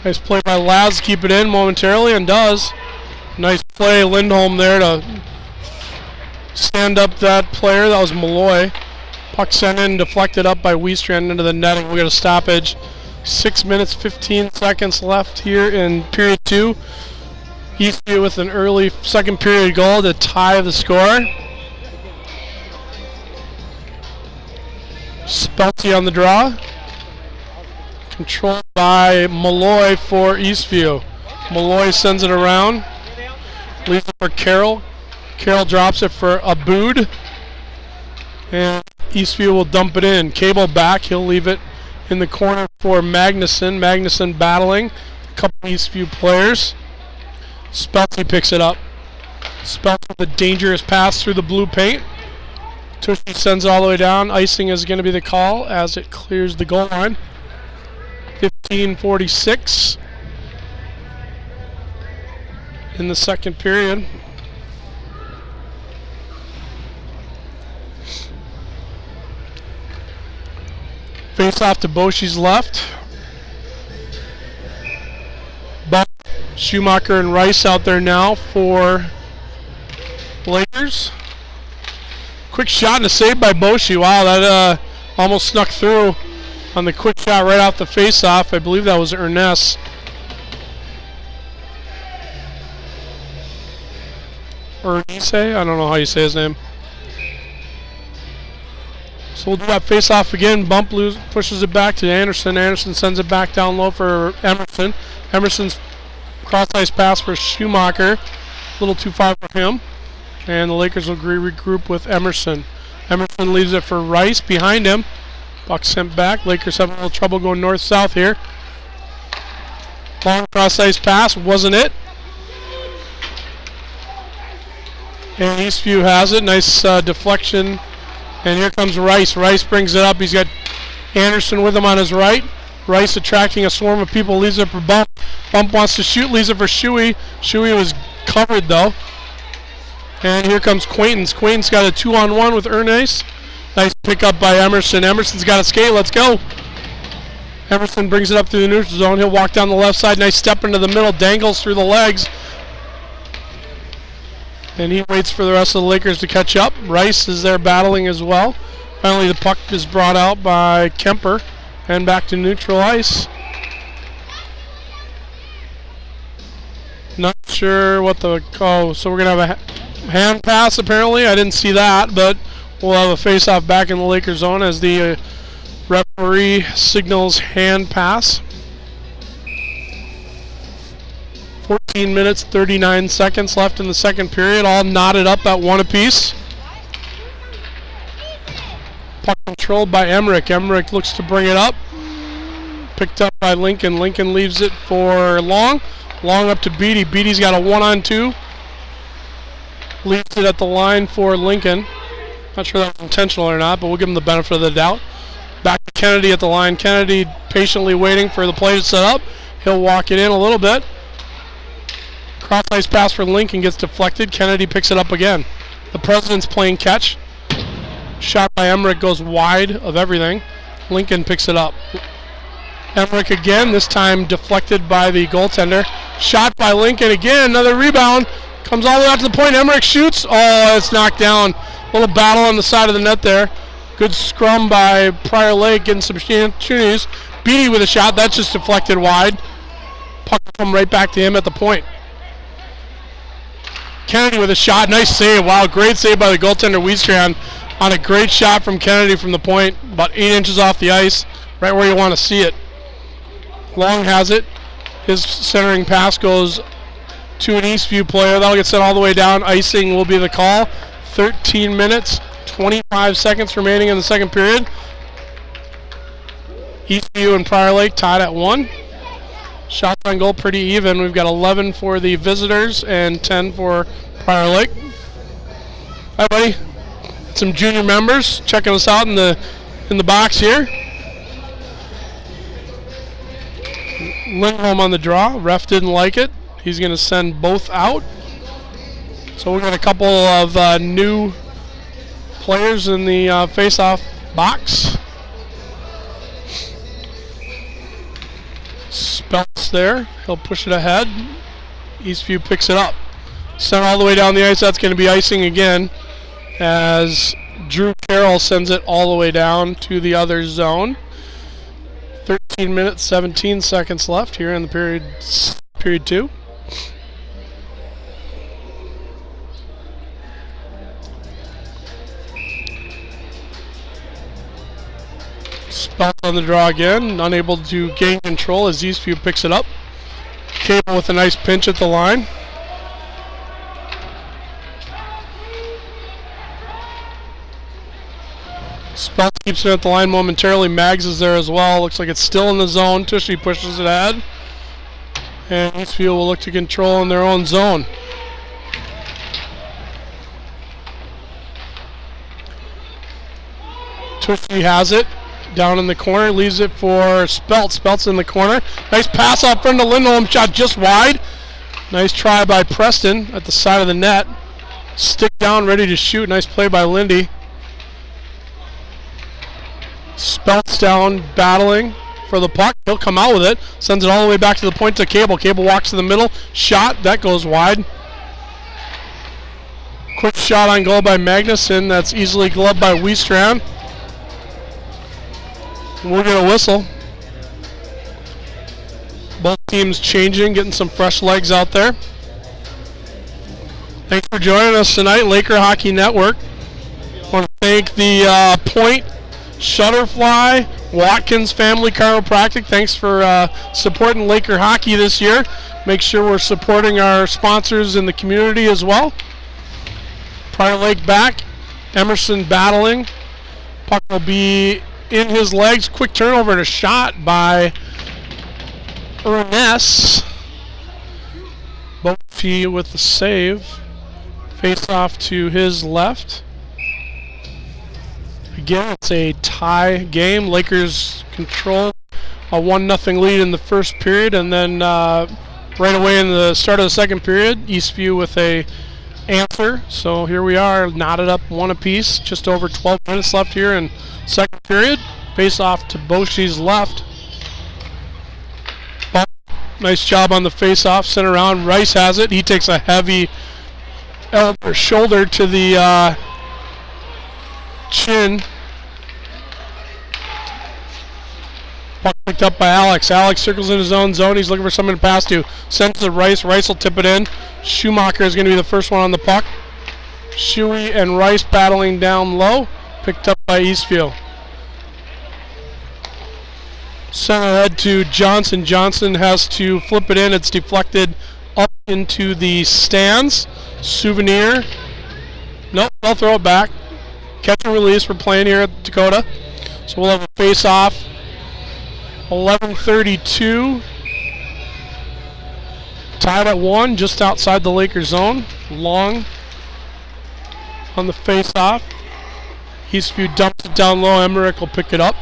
Nice play by Laz to keep it in momentarily, and does. Nice play, Lindholm there to stand up that player. That was Malloy. Puck sent in, deflected up by Weestrand into the netting. We got a stoppage. 6 minutes, 15 seconds left here in period 2. Eastview with an early second period goal to tie the score. Spelty on the draw. Controlled by Malloy for Eastview. Malloy sends it around. Leaves it for Carroll. Carroll drops it for Abood. And Eastview will dump it in. Cable back. He'll leave it in the corner for Magnuson. Magnuson battling a couple Eastview players. Spelty picks it up. Spelty with a dangerous pass through the blue paint. Tushy sends it all the way down. Icing is going to be the call as it clears the goal line. 15:46 in the second period. Face off to Boshi's left. Buck, Schumacher, and Rice out there now for Lakers. Quick shot and a save by Boshi. Wow, that almost snuck through on the quick shot right off the face-off. I believe that was Ernest. Ernise? I don't know how you say his name. So we'll do that face-off again. Bump pushes it back to Anderson. Anderson sends it back down low for Emerson. Emerson's cross-ice pass for Schumacher. A little too far for him. And the Lakers will regroup with Emerson. Emerson leaves it for Rice behind him. Puck sent back. Lakers having a little trouble going north-south here. Long cross-ice pass. Wasn't it? And Eastview has it. Nice deflection. And here comes Rice. Rice brings it up. He's got Anderson with him on his right. Rice attracting a swarm of people. Leaves it for Bump. Bump wants to shoot. Leaves it for Shuey. Shuey was covered though. And here comes Quaintance. Quaintance got a 2-on-1 with Ernest. Nice pickup by Emerson. Emerson's got a skate. Let's go. Emerson brings it up through the neutral zone. He'll walk down the left side. Nice step into the middle. Dangles through the legs. And he waits for the rest of the Lakers to catch up. Rice is there battling as well. Finally, the puck is brought out by Kemper. And back to neutral ice. Not sure what the... Oh, so we're going to have a hand pass apparently. I didn't see that, but we'll have a face-off back in the Lakers zone as the referee signals hand pass. 14 minutes, 39 seconds left in the second period, all knotted up at 1 apiece. Puck controlled by Emmerich. Emmerich looks to bring it up. Picked up by Lincoln. Lincoln leaves it for Long. Long up to Beatty. Beatty's got a 1-on-2. Leaves it at the line for Lincoln. Not sure that was intentional or not, but we'll give him the benefit of the doubt. Back to Kennedy at the line. Kennedy patiently waiting for the play to set up. He'll walk it in a little bit. Cross ice pass for Lincoln gets deflected. Kennedy picks it up again. The President's playing catch. Shot by Emmerich goes wide of everything. Lincoln picks it up. Emmerich again, this time deflected by the goaltender. Shot by Lincoln again, another rebound. Comes all the way out to the point. Emmerich shoots. Oh, it's knocked down. A little battle on the side of the net there. Good scrum by Prior Lake, getting some opportunities. Beatty with a shot, that's just deflected wide. Puck will come right back to him at the point. Kennedy with a shot, nice save. Wow, great save by the goaltender Wiestrand on a great shot from Kennedy from the point, about 8 inches off the ice, right where you want to see it. Long has it. His centering pass goes to an Eastview player. That'll get sent all the way down. Icing will be the call. 13 minutes, 25 seconds remaining in the second period. Eastview and Prior Lake tied at 1. Shots on goal pretty even. We've got 11 for the visitors and 10 for Prior Lake. Hi, buddy. Some junior members checking us out in the box here. Lindholm on the draw. Ref didn't like it. He's going to send both out. So we've got a couple of new players in the face-off box. Spelt's there. He'll push it ahead. Eastview picks it up. Sent all the way down the ice. That's going to be icing again as Drew Carroll sends it all the way down to the other zone. 13 minutes, 17 seconds left here in the period 2. Spelt on the draw again, unable to gain control as Eastview picks it up. Cable with a nice pinch at the line. Spelt keeps it at the line momentarily. Maggs is there as well. Looks like it's still in the zone. Tushy pushes it ahead. And Eastview will look to control in their own zone. Tushy has it. Down in the corner, leaves it for Spelt. Spelt's in the corner. Nice pass out front to Lindholm, shot just wide. Nice try by Preston at the side of the net. Stick down, ready to shoot. Nice play by Lindy. Spelt's down, battling for the puck. He'll come out with it. Sends it all the way back to the point to Cable. Cable walks to the middle. Shot, that goes wide. Quick shot on goal by Magnuson. That's easily gloved by Wiestrand. We'll get a whistle. Both teams changing, getting some fresh legs out there. Thanks for joining us tonight, Laker Hockey Network. I want to thank the Point, Shutterfly, Watkins Family Chiropractic. Thanks for supporting Laker Hockey this year. Make sure we're supporting our sponsors in the community as well. Prior Lake back. Emerson battling. Puck will be in his legs. Quick turnover and a shot by Ernest. Bofi with the save. Face off to his left. Again, it's a tie game. Lakers control a 1-0 lead in the first period, and then right away in the start of the second period, Eastview with a answer. So here we are, knotted up one apiece. Just over 12 minutes left here in second period. Face off to Boschi's left. Bump. Nice job on the face off. Sent around. Rice has it. He takes a heavy shoulder to the chin. Puck picked up by Alex. Alex circles in his own zone. He's looking for someone to pass to. Sends to Rice. Rice will tip it in. Schumacher is going to be the first one on the puck. Shuey and Rice battling down low. Picked up by Eastview. Sent ahead to Johnson. Johnson has to flip it in. It's deflected up into the stands. Souvenir. Nope, they'll throw it back. Catch and release. We're playing here at Dakota. So we'll have a face-off. 11:32. Tied at 1, just outside the Lakers zone. Long on the face-off. Eastview dumps it down low. Emmerich will pick it up.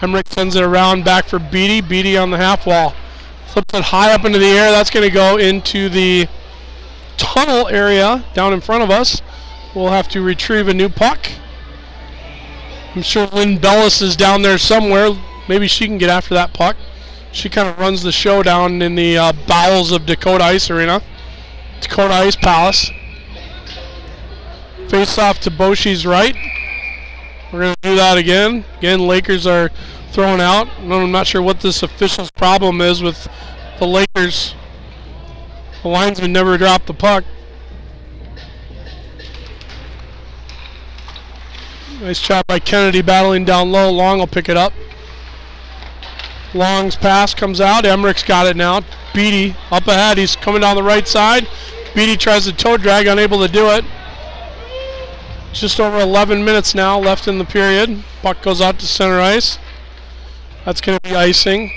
Emmerich sends it around back for Beatty. Beatty on the half wall. Flips it high up into the air. That's going to go into the tunnel area down in front of us. We'll have to retrieve a new puck. I'm sure Lynn Bellis is down there somewhere. Maybe she can get after that puck. She kind of runs the show down in the bowels of Dakota Ice Arena. Dakota Ice Palace. Face off to Boschi's right. We're going to do that again. Again, Lakers are thrown out. I'm not sure what this official's problem is with the Lakers. The linesman never dropped the puck. Nice job by Kennedy battling down low. Long will pick it up. Long's pass comes out. Emmerich's got it now. Beatty up ahead. He's coming down the right side. Beatty tries to toe drag, unable to do it. Just over 11 minutes now left in the period. Puck goes out to center ice. That's going to be icing.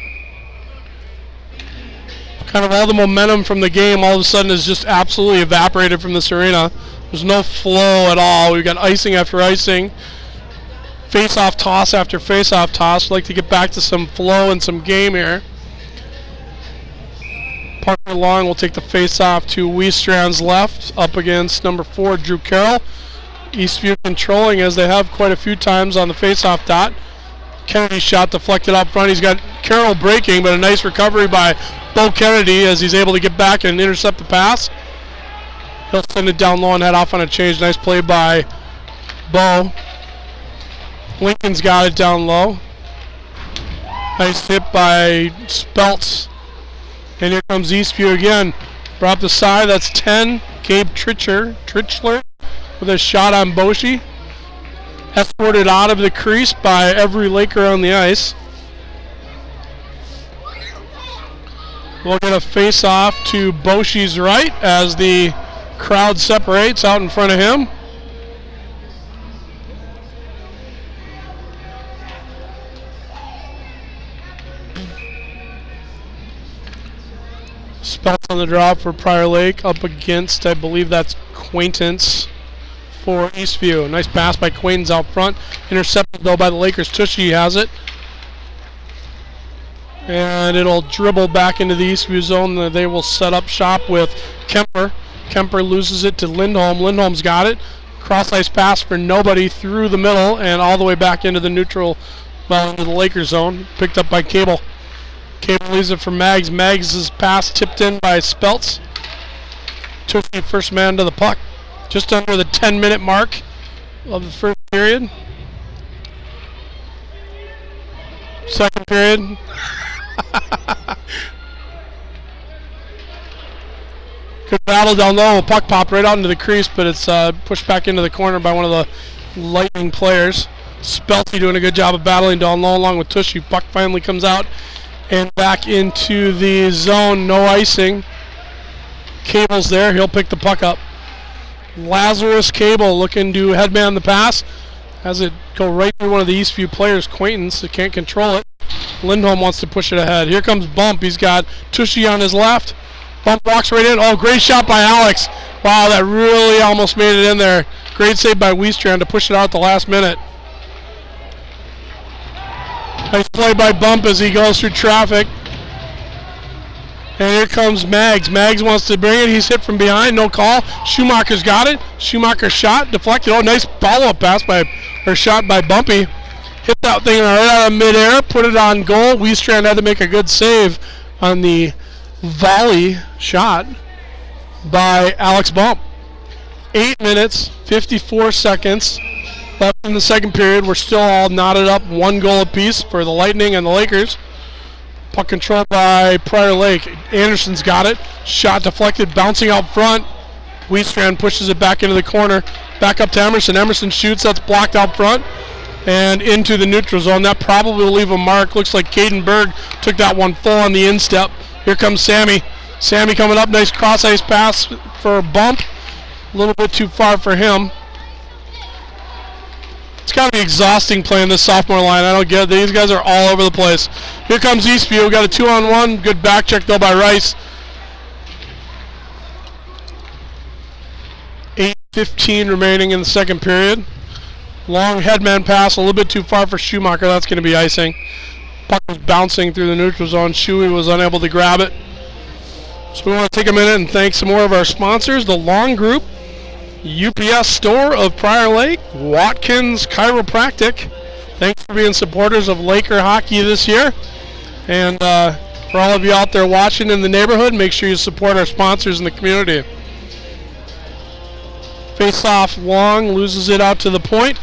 Kind of all the momentum from the game all of a sudden is just absolutely evaporated from this arena. There's no flow at all. We've got icing after icing. Face-off toss after face-off toss. We'd like to get back to some flow and some game here. Parker Long will take the face-off to Wiestrand's left, up against number 4, Drew Carroll. Eastview controlling as they have quite a few times on the face-off dot. Kennedy's shot deflected up front. He's got Carroll breaking, but a nice recovery by Bo Kennedy as he's able to get back and intercept the pass. He'll send it down low and head off on a change. Nice play by Bo. Lincoln's got it down low. Nice hit by Speltz. And here comes Eastview again. Brought up the side, that's 10. Gabe Trichler with a shot on Boschi. Escorted out of the crease by every Laker on the ice. We'll get a face-off to Boschi's right as the crowd separates out in front of him. Speltz on the draw for Prior Lake up against, I believe that's Quaintance for Eastview. Nice pass by Quaintance out front. Intercepted though by the Lakers. Tushy has it. And it'll dribble back into the Eastview zone. They will set up shop with Kemper. Kemper loses it to Lindholm. Lindholm's got it. Cross ice pass for nobody through the middle and all the way back into the neutral, well, into the Lakers zone. Picked up by Cable. Cable leaves it for Maggs. Maggs' pass tipped in by Speltz. Tushy first man to the puck. Just under the 10-minute mark of the first period. Second period. Good battle down low. Puck popped right out into the crease, but it's pushed back into the corner by one of the Lightning players. Speltzy doing a good job of battling down low along with Tushy. Puck finally comes out and back into the zone. No icing. Cable's there. He'll pick the puck up. Lazarus Cable looking to headman the pass. Has it go right through one of the Eastview players, Quaintance, that can't control it. Lindholm wants to push it ahead. Here comes Bump. He's got Tushy on his left. Bump walks right in. Oh, great shot by Alex. Wow, that really almost made it in there. Great save by Wiestrand to push it out at the last minute. Nice play by Bump as he goes through traffic. And here comes Maggs. Maggs wants to bring it. He's hit from behind. No call. Schumacher's got it. Schumacher shot. Deflected. Oh, nice follow-up pass shot by Bumpy. Hit that thing right out of midair. Put it on goal. Weestrand had to make a good save on the volley shot by Alex Bump. 8 minutes, 54 seconds left in the second period. We're still all knotted up. 1 goal apiece for the Lightning and the Lakers. Puck controlled by Prior Lake. Anderson's got it. Shot deflected, bouncing out front. Weestrand pushes it back into the corner. Back up to Emerson. Emerson shoots. That's blocked out front and into the neutral zone. That probably will leave a mark. Looks like Caden Berg took that one full on the instep. Here comes Sammy. Sammy coming up. Nice cross-ice pass for a bump. A little bit too far for him. It's got to be exhausting playing this sophomore line. I don't get it. These guys are all over the place. Here comes Eastview. We got a 2-on-1. Good back check though by Rice. 8:15 remaining in the second period. Long headman pass, a little bit too far for Schumacher. That's going to be icing. Puck was bouncing through the neutral zone. Shuey was unable to grab it. So we want to take a minute and thank some more of our sponsors. The Long Group, UPS Store of Prior Lake, Watkins Chiropractic. Thanks for being supporters of Laker hockey this year. And for all of you out there watching in the neighborhood, make sure you support our sponsors in the community. Face off Long, loses it out to the point.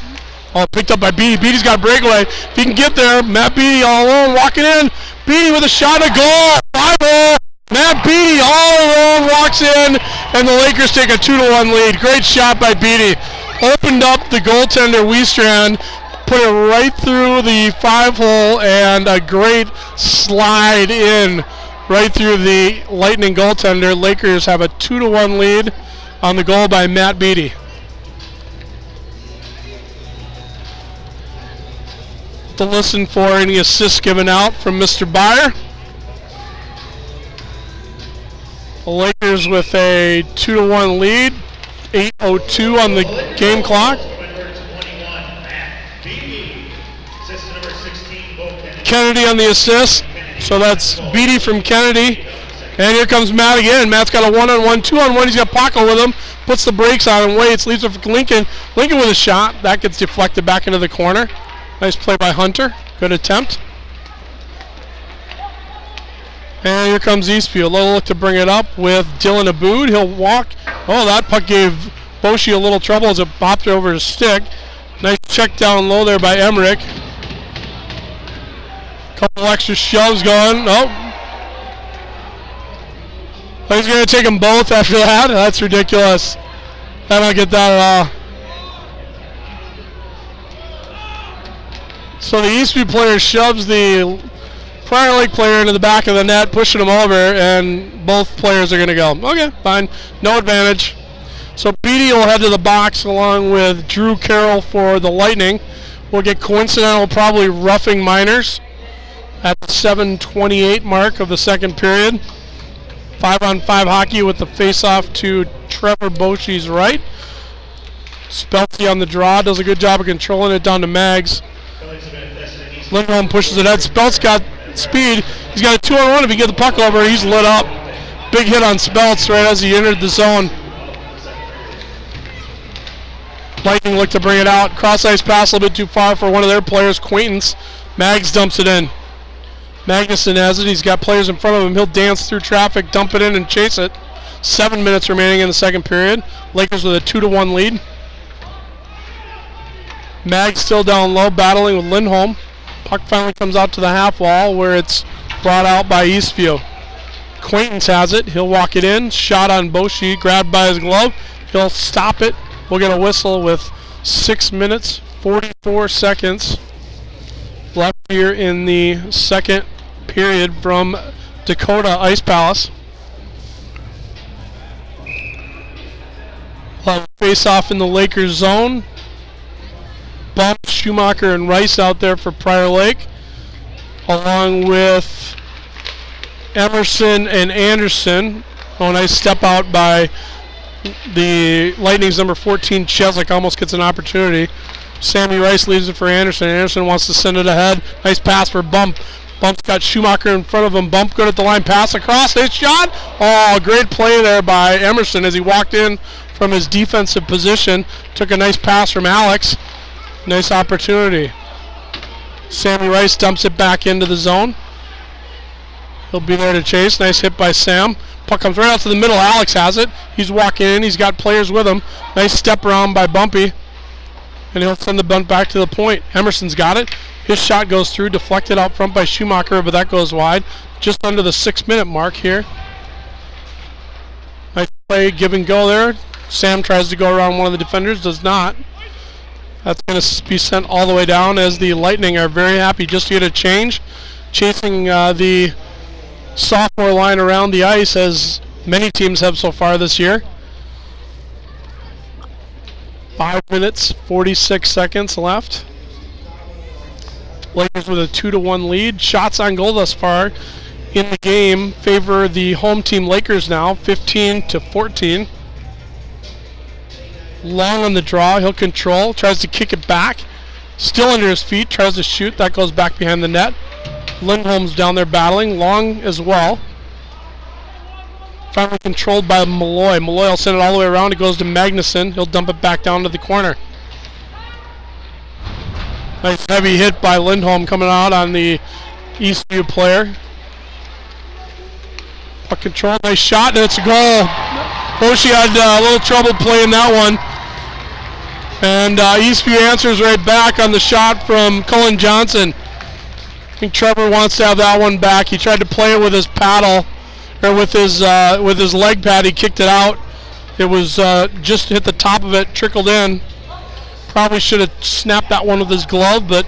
Oh, picked up by Beatty. Beatty's got a breakaway. If he can get there, Matt Beatty all alone, walking in. Beatty with a shot, a goal. 5-0. Matt Beatty all alone walks in, and the Lakers take a 2-1 lead. Great shot by Beatty. Opened up the goaltender Weestrand, put it right through the 5-hole, and a great slide in right through the Lightning goaltender. Lakers have a 2-1 lead on the goal by Matt Beatty. To listen for any assists given out from Mr. Byer. The Lakers with a 2-1 lead, 8:02 on the game clock. Kennedy on the assist, so that's Beatty from Kennedy. And here comes Matt again. Matt's got a 1-on-1, 2-on-1. He's got Paco with him. Puts the brakes on and waits. Leaves it for Lincoln. Lincoln with a shot. That gets deflected back into the corner. Nice play by Hunter. Good attempt. And here comes Eastview. A little look to bring it up with Dylan Aboud. He'll walk. Oh, that puck gave Boshi a little trouble as it bopped over his stick. Nice check down low there by Emmerich. Couple extra shoves going. Oh. He's going to take them both after that. That's ridiculous. I don't get that at all. So the Eastview player shoves the Prior Lake player into the back of the net, pushing him over, and both players are going to go. Okay, fine. No advantage. So Beatty will head to the box along with Drew Carroll for the Lightning. We'll get coincidental, probably roughing Miners at the 7:28 mark of the second period. 5-on-5 hockey with the face-off to Trevor Boshi's right. Spelty on the draw, does a good job of controlling it down to Maggs. Lindholm pushes it out. Spelt's got speed. He's got a 2-on-1. If he gets the puck over, he's lit up. Big hit on Speltz right as he entered the zone. Lightning look to bring it out. Cross-ice pass a little bit too far for one of their players, Quaintance. Maggs dumps it in. Magnuson has it. He's got players in front of him. He'll dance through traffic, dump it in, and chase it. 7 minutes remaining in the second period. Lakers with a 2-1 lead. Maggs still down low, battling with Lindholm. Puck finally comes out to the half wall where it's brought out by Eastview. Quaintance has it. He'll walk it in. Shot on Boshi, grabbed by his glove. He'll stop it. We'll get a whistle with 6 minutes, 44 seconds left here in the second period from Dakota Ice Palace. We'll have a face-off in the Lakers zone. Bump, Schumacher, and Rice out there for Prior Lake, along with Emerson and Anderson. Oh, nice step out by the Lightning's number 14, Cheslak, almost gets an opportunity. Sammy Rice leaves it for Anderson. Anderson wants to send it ahead. Nice pass for Bump. Bump's got Schumacher in front of him. Bump good at the line. Pass across. Nice shot. Oh, great play there by Emerson as he walked in from his defensive position. Took a nice pass from Alex. Nice opportunity. Sammy Rice dumps it back into the zone. He'll be there to chase. Nice hit by Sam. Puck comes right out to the middle. Alex has it. He's walking in. He's got players with him. Nice step around by Bumpy. And he'll send the bunt back to the point. Emerson's got it. His shot goes through, deflected out front by Schumacher, but that goes wide. Just under the 6-minute mark here. Nice play, give and go there. Sam tries to go around one of the defenders, does not. That's going to be sent all the way down as the Lightning are very happy just to get a change. Chasing the sophomore line around the ice, as many teams have so far this year. 5 minutes, 46 seconds left. Lakers with a 2-1 lead. Shots on goal thus far in the game favor the home team Lakers now, 15-14. Long on the draw, he'll control, tries to kick it back. Still under his feet, tries to shoot, that goes back behind the net. Lindholm's down there battling, Long as well. Finally controlled by Malloy. Malloy will send it all the way around, it goes to Magnuson. He'll dump it back down to the corner. Nice heavy hit by Lindholm coming out on the Eastview player. Puck control, nice shot, and it's a goal. Boshi had a little trouble playing that one. And Eastview answers right back on the shot from Cullen Johnson. I think Trevor wants to have that one back. He tried to play it with his paddle, or with his leg pad. He kicked it out. It was just hit the top of it, trickled in. Probably should have snapped that one with his glove, but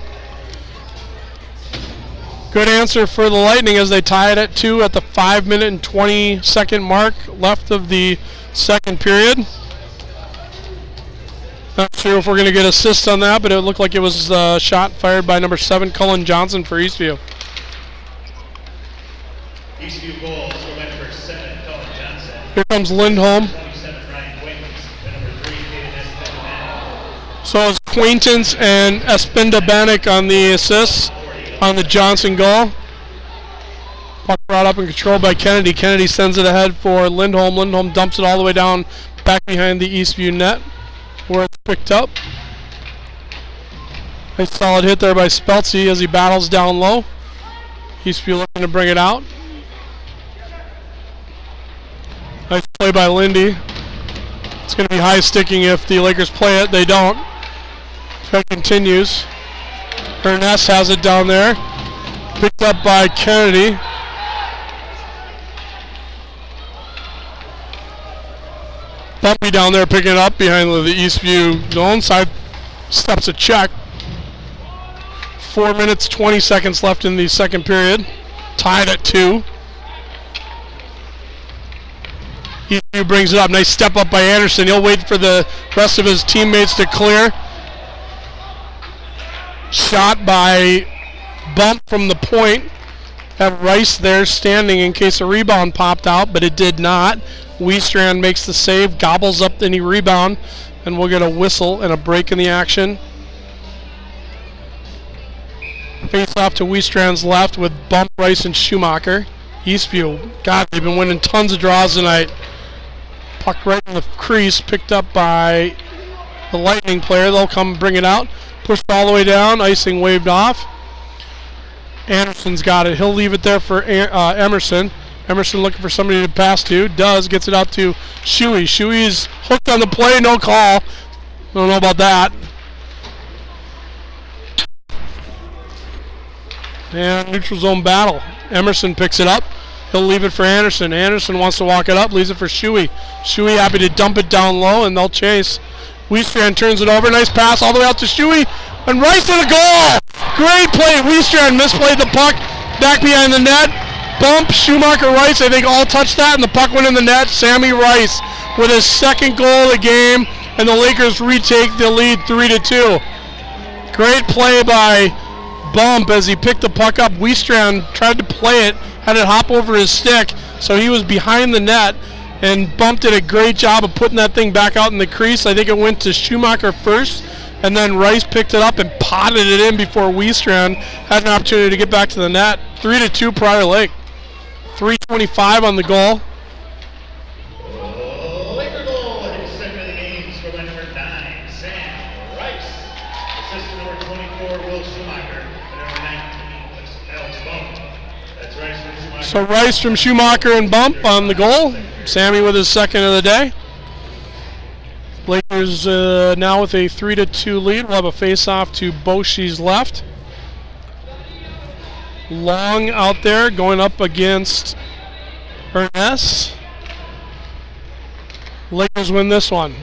good answer for the Lightning as they tie it at 2 at the 5-minute and 20-second mark left of the second period. Not sure if we're going to get assists on that, but it looked like it was a shot fired by number 7, Cullen Johnson for Eastview. Eastview goals for number 7, Cullen Johnson. Here comes Lindholm. 27, Ryan Quaintance. The number 3, David Espinda. So it's Quaintance and Espinda Bannock on the assists on the Johnson goal. Puck brought up and controlled by Kennedy. Kennedy sends it ahead for Lindholm. Lindholm dumps it all the way down back behind the Eastview net where it's picked up. Nice solid hit there by Speltzy as he battles down low. Eastview looking to bring it out. Nice play by Lindy. It's going to be high sticking if the Lakers play it. They don't. That continues. Ernest has it down there. Picked up by Kennedy. Bumpy down there picking it up behind the Eastview zone. Side steps a check. 4 minutes, 20 seconds left in the second period. Tied at 2. Eastview brings it up. Nice step up by Anderson. He'll wait for the rest of his teammates to clear. Shot by Bump from the point. Have Rice there standing in case a rebound popped out, but it did not. Wiestrand makes the save, gobbles up any rebound, and we'll get a whistle and a break in the action. Face off to Wiestrand's left with Bump, Rice, and Schumacher. Eastview, God, they've been winning tons of draws tonight. Puck right in the crease, picked up by the Lightning player. They'll come bring it out. Pushed all the way down, icing waved off. Anderson's got it. He'll leave it there for Emerson. Emerson looking for somebody to pass to. Does. Gets it out to Shuey. Shuey's hooked on the play. No call. Don't know about that. And neutral zone battle. Emerson picks it up. He'll leave it for Anderson. Anderson wants to walk it up. Leaves it for Shuey. Shuey happy to dump it down low, and they'll chase. Wiestrand turns it over. Nice pass all the way out to Shuey. And Rice to the goal! Great play. Wiestrand misplayed the puck back behind the net. Bump, Schumacher, Rice, I think all touched that, and the puck went in the net. Sammy Rice with his second goal of the game, and the Lakers retake the lead 3-2. Great play by Bump as he picked the puck up. Wiestrand tried to play it, had it hop over his stick, so he was behind the net, and Bump did a great job of putting that thing back out in the crease. I think it went to Schumacher first, And then Rice picked it up and potted it in before Weestrand had an opportunity to get back to the net. 3-2 Prior Lake. 3:25 on the goal. Laker goal, his second of the game, scored by number 9, Sam Rice. Assistant number 24, Will Schumacher. And number 19, Alex Bump. That's Rice from Schumacher. So Rice from Schumacher and Bump on the goal. Sammy with his second of the day. Lakers now with a 3-2 lead. We'll have a face-off to Boschi's left. Long out there going up against Ernest. Lakers win this one.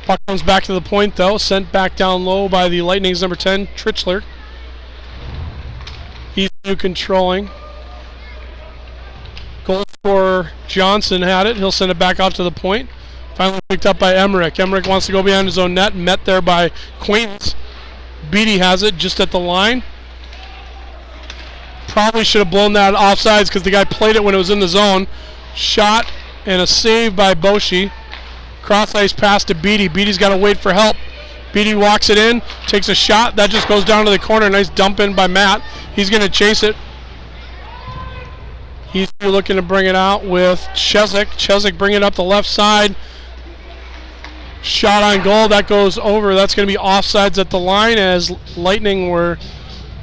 Puck comes back to the point though. Sent back down low by the Lightning's number 10, Trichler. Eastview controlling. Goal scorer Johnson had it. He'll send it back out to the point. Finally picked up by Emmerich. Emmerich wants to go behind his own net. Met there by Quaintance. Beatty has it just at the line. Probably should have blown that offsides because the guy played it when it was in the zone. Shot and a save by Boschi. Cross ice pass to Beatty. Beatty's got to wait for help. Beatty walks it in, takes a shot. That just goes down to the corner. Nice dump in by Matt. He's going to chase it. He's looking to bring it out with Chezik. Chezik bringing it up the left side. Shot on goal. That goes over. That's going to be offsides at the line as Lightning were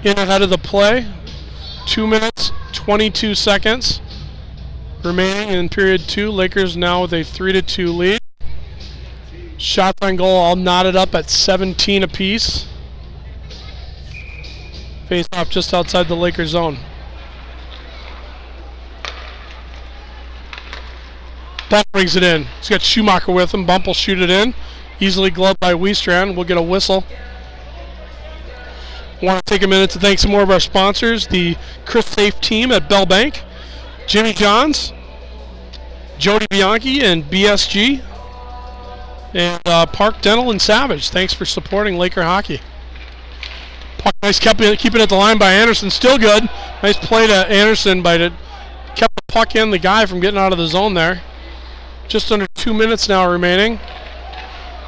in ahead of the play. 2 minutes, 22 seconds remaining in period 2. Lakers now with a 3-2 lead. Shots on goal all knotted up at 17 apiece. Face off just outside the Lakers zone. Bump brings it in. He's got Schumacher with him. Bump will shoot it in. Easily gloved by Weestrand. We'll get a whistle. I want to take a minute to thank some more of our sponsors. The Chris Safe team at Bell Bank. Jimmy Johns. Jody Bianchi and BSG. And Park Dental and Savage. Thanks for supporting Laker hockey. Puck nice keeping it at the line by Anderson. Still good. Nice play to Anderson, but it kept the puck in. The guy from getting out of the zone there. Just under 2 minutes now remaining.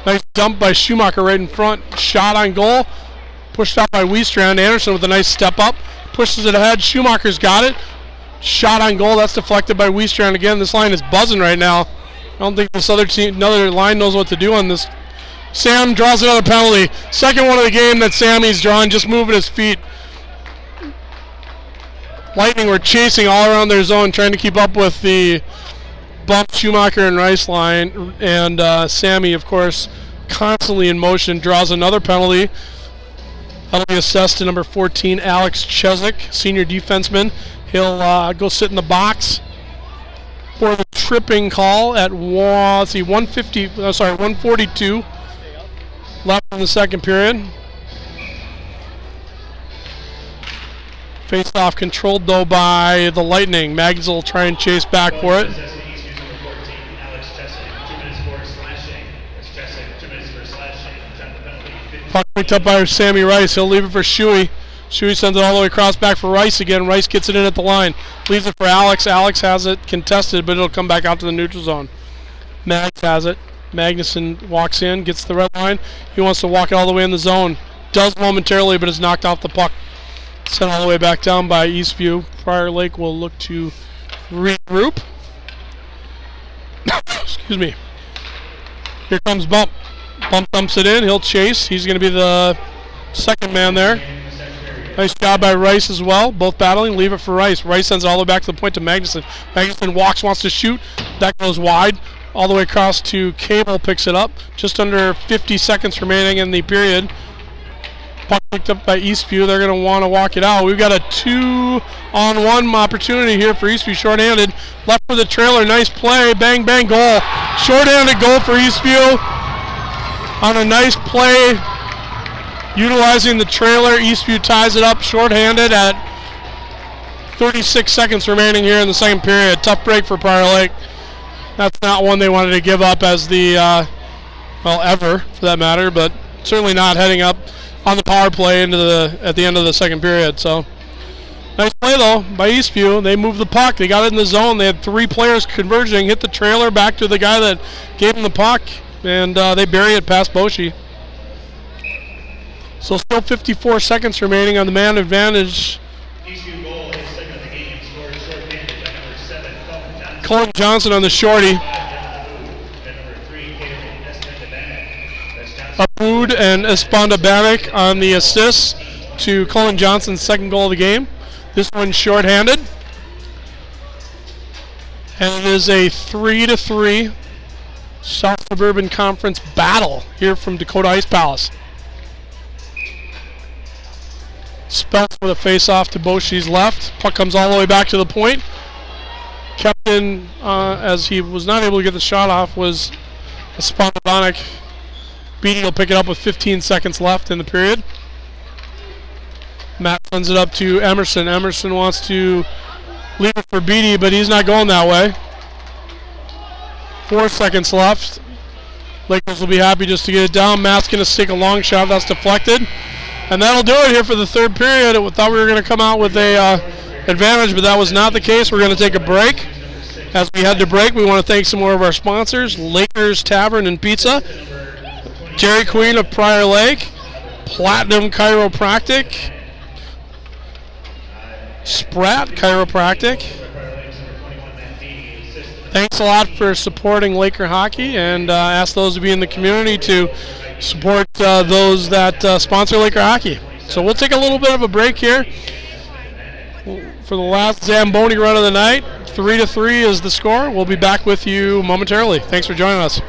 Nice dump by Schumacher right in front. Shot on goal. Pushed out by Weestrand. Anderson with a nice step up. Pushes it ahead. Schumacher's got it. Shot on goal. That's deflected by Weestrand again. This line is buzzing right now. I don't think this another line knows what to do on this. Sam draws another penalty. Second one of the game that Sammy's drawn. Just moving his feet. Lightning were chasing all around their zone, trying to keep up with the Bump, Schumacher, and Rice line. And Sammy, of course, constantly in motion, draws another penalty. That'll be assessed to number 14, Alex Chezik, senior defenseman. He'll go sit in the box for the tripping call at 142 left in the second period. Face-off controlled, though, by the Lightning. Maggs will try and chase back for it. Puck picked up by Sammy Rice. He'll leave it for Shuey. Shuey sends it all the way across back for Rice again. Rice gets it in at the line. Leaves it for Alex. Alex has it contested, but it'll come back out to the neutral zone. Maggs has it. Magnuson walks in, gets the red line. He wants to walk it all the way in the zone. Does momentarily, but is knocked off the puck. Sent all the way back down by Eastview. Prior Lake will look to regroup. Excuse me. Here comes Bump. Bump dumps it in. He'll chase. He's going to be the second man there. Nice job by Rice as well. Both battling. Leave it for Rice. Rice sends it all the way back to the point to Magnuson. Magnuson walks, wants to shoot. That goes wide. All the way across to Cable. Picks it up. Just under 50 seconds remaining in the period. Puck picked up by Eastview. They're going to want to walk it out. We've got a 2-on-1 opportunity here for Eastview. Short-handed. Left for the trailer. Nice play. Bang, bang, goal. Short-handed goal for Eastview. On a nice play, utilizing the trailer, Eastview ties it up short-handed at 36 seconds remaining here in the second period. Tough break for Prior Lake. That's not one they wanted to give up as the, ever for that matter, but certainly not heading up on the power play at the end of the second period. So nice play though by Eastview. They moved the puck. They got it in the zone. They had 3 players converging, hit the trailer back to the guy that gave them the puck, and they bury it past Boschi. So still 54 seconds remaining on the man advantage. Eastview goal, his second of the game, scored short-handed by number 7, Colin Johnson. Colin Johnson on the shorty. And number 3, Caleb Espendabanek. That's Johnson. Abood and Espendabanek on the assists to Colin Johnson's second goal of the game. This one shorthanded. And it is a 3-3 South Suburban Conference battle here from Dakota Ice Palace. Spells with a face-off to Boshi's left. Puck comes all the way back to the point. Kept in as he was not able to get the shot off was Espendabanek. Beatty will pick it up with 15 seconds left in the period. Matt runs it up to Emerson. Emerson wants to leave it for Beatty, but he's not going that way. 4 seconds left. Lakers will be happy just to get it down. Matt's going to take a long shot. That's deflected. And that'll do it here for the third period. We thought we were going to come out with a advantage, but that was not the case. We're going to take a break. As we head to break, we want to thank some more of our sponsors, Lakers Tavern and Pizza, Jerry Queen of Prior Lake, Platinum Chiropractic, Spratt Chiropractic. Thanks a lot for supporting Laker hockey, and ask those to be in the community to support those that sponsor Laker hockey. So we'll take a little bit of a break here for the last Zamboni run of the night. 3-3 is the score. We'll be back with you momentarily. Thanks for joining us.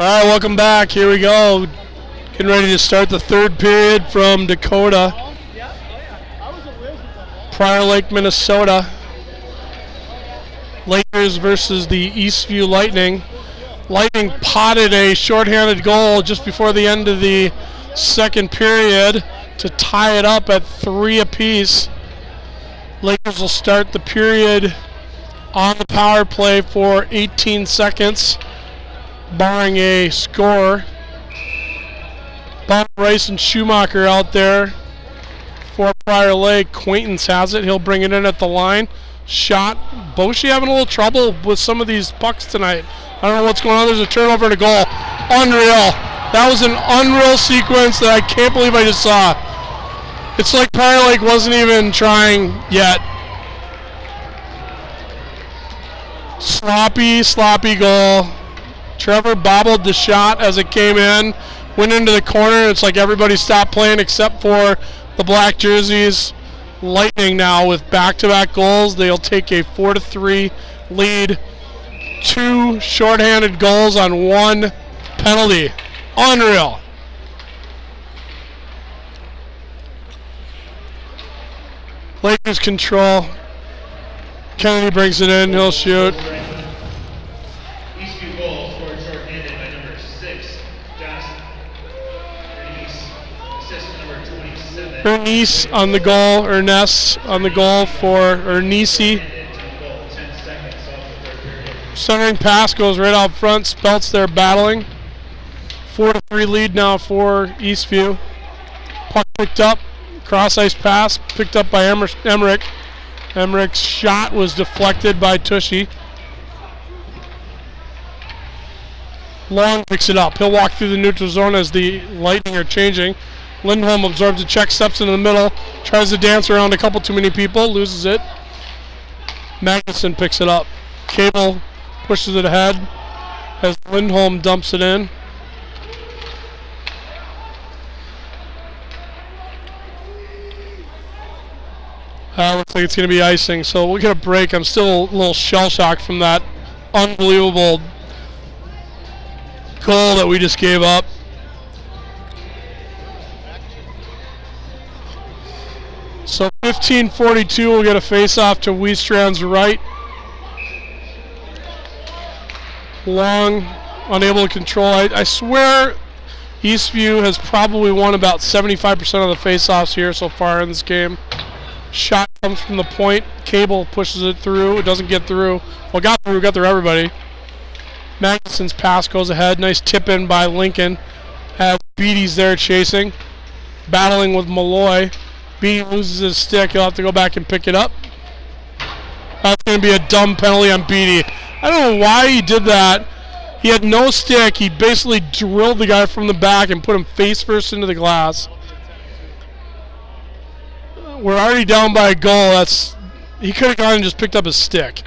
All right, welcome back. Here we go. Getting ready to start the third period from Dakota. Prior Lake, Minnesota. Lakers versus the Eastview Lightning. Lightning potted a shorthanded goal just before the end of the second period to tie it up at 3 apiece. Lakers will start the period on the power play for 18 seconds, barring a score. Bob Rice and Schumacher out there for Prior Lake. Quaintance has it. He'll bring it in at the line. Shot. Boshi having a little trouble with some of these pucks tonight. I don't know what's going on. There's a turnover and a goal. Unreal. That was an unreal sequence that I can't believe I just saw. It's like Prior Lake wasn't even trying yet. Sloppy goal. Trevor bobbled the shot as it came in. Went into the corner. It's like everybody stopped playing except for the black jerseys. Lightning now with back-to-back goals. They'll take a 4-3 lead. 2 shorthanded goals on 1 penalty. Unreal. Lakers control. Kennedy brings it in. He'll shoot. Eastview goal scored shorthanded by number 6, Johnson. Assist number 27. Ernest on the goal. Ernest on the goal for Ernisi. Centering pass goes right out front. Spelt's there battling. 4-3 lead now for Eastview. Puck picked up. Cross ice pass picked up by Emmerich. Emmerich's shot was deflected by Tushy. Long picks it up. He'll walk through the neutral zone as the Lightning are changing. Lindholm absorbs a check, steps into the middle, tries to dance around a couple too many people, loses it. Magnuson picks it up. Cable pushes it ahead as Lindholm dumps it in. Looks like it's going to be icing, so we'll get a break. I'm still a little shell-shocked from that unbelievable goal that we just gave up. So 15:42, we'll get a face-off to Wiestrand's right. Long, unable to control. I swear Eastview has probably won about 75% of the face-offs here so far in this game. Shot comes from the point. Cable pushes it through. It doesn't get through. Well, got through everybody. Magnuson's pass goes ahead. Nice tip in by Lincoln. As Beatty's there chasing. Battling with Malloy. Beatty loses his stick. He'll have to go back and pick it up. That's going to be a dumb penalty on Beatty. I don't know why he did that. He had no stick. He basically drilled the guy from the back and put him face first into the glass. We're already down by a goal. He could have gone and just picked up his stick.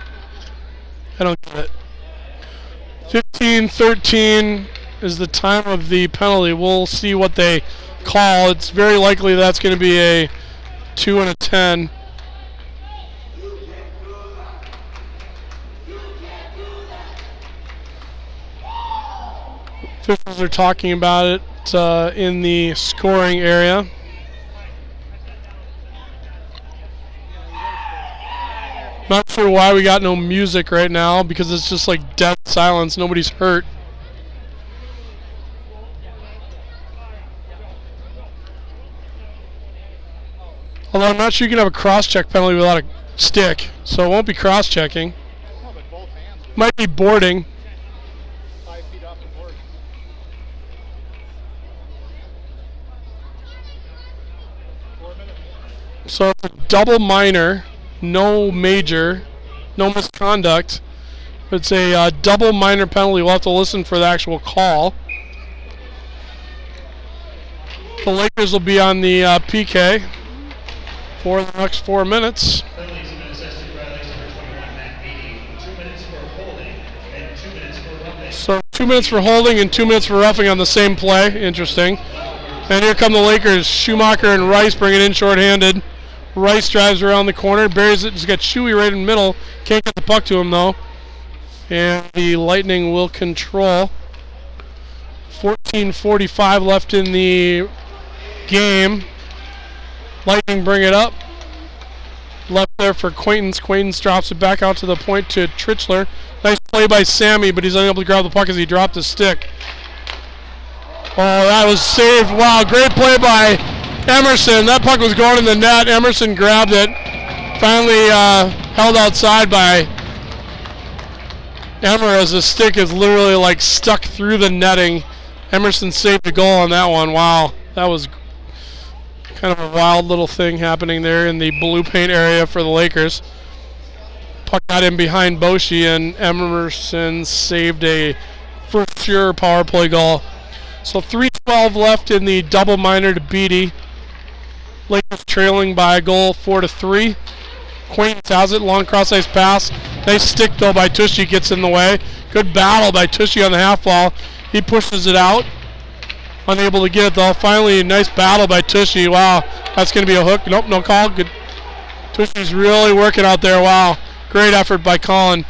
I don't get it. 15-13 is the time of the penalty. We'll see what they call. It's very likely that's going to be a 2 and a 10. Officials are talking about it in the scoring area. Not sure why we got no music right now, because it's just like dead silence. Nobody's hurt. Although I'm not sure you can have a cross-check penalty without a stick, so it won't be cross-checking. Might be boarding. 5 feet off the board. So it's a double minor. No major, no misconduct. It's a double minor penalty. We'll have to listen for the actual call. The Lakers will be on the PK for the next 4 minutes. Penalties have been assessed to violation number 21, Matt Beatty. 2 minutes for holding and 2 minutes for roughing. So 2 minutes for holding and 2 minutes for roughing on the same play. Interesting. And here come the Lakers. Schumacher and Rice bring it in shorthanded. Rice drives around the corner, buries it. He's got Shuey right in the middle. Can't get the puck to him though. And the Lightning will control. 14:45 left in the game. Lightning bring it up. Left there for Quaintance. Quaintance drops it back out to the point to Tritchler. Nice play by Sammy, but he's unable to grab the puck as he dropped his stick. Oh, that was saved. Wow, great play by Emerson. That puck was going in the net. Emerson grabbed it. Finally held outside by Emmer as the stick is literally like stuck through the netting. Emerson saved a goal on that one. Wow, that was kind of a wild little thing happening there in the blue paint area for the Lakers. Puck got in behind Boshi, and Emerson saved a for sure power play goal. So 3:12 left in the double minor to Beatty. Lakers trailing by a goal 4-3. Quaintance has it, long cross ice pass. Nice stick though by Tushy, gets in the way. Good battle by Tushy on the half wall. He pushes it out. Unable to get it though. Finally, a nice battle by Tushy. Wow, that's going to be a hook. Nope, no call. Good. Tushy's really working out there. Wow, great effort by Colin.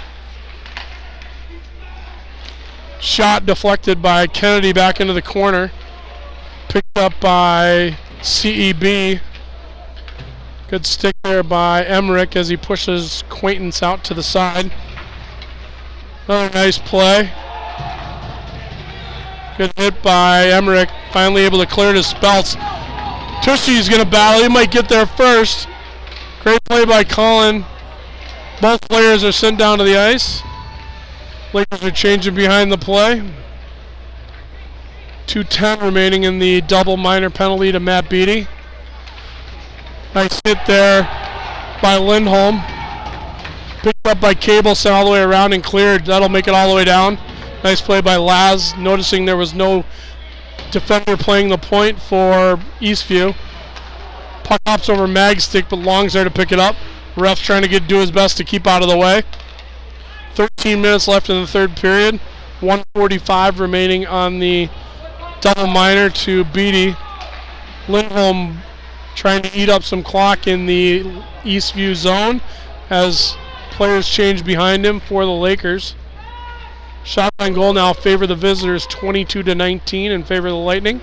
Shot deflected by Kennedy back into the corner. Picked up by CEB. Good stick there by Emmerich as he pushes Quaintance out to the side. Another nice play. Good hit by Emmerich. Finally able to clear it to Speltz. Tushy's going to battle. He might get there first. Great play by Colin. Both players are sent down to the ice. Lakers are changing behind the play. 2:10 remaining in the double minor penalty to Matt Beatty. Nice hit there by Lindholm. Picked up by Cable, sent all the way around and cleared. That'll make it all the way down. Nice play by Laz, noticing there was no defender playing the point for Eastview. Puck hops over Mag's stick, but Long's there to pick it up. Ref's trying to do his best to keep out of the way. 13 minutes left in the third period. 1:45 remaining on the double minor to Beatty. Lindholm trying to eat up some clock in the Eastview zone as players change behind him for the Lakers. Shot on goal now favor the visitors 22-19 in favor of the Lightning.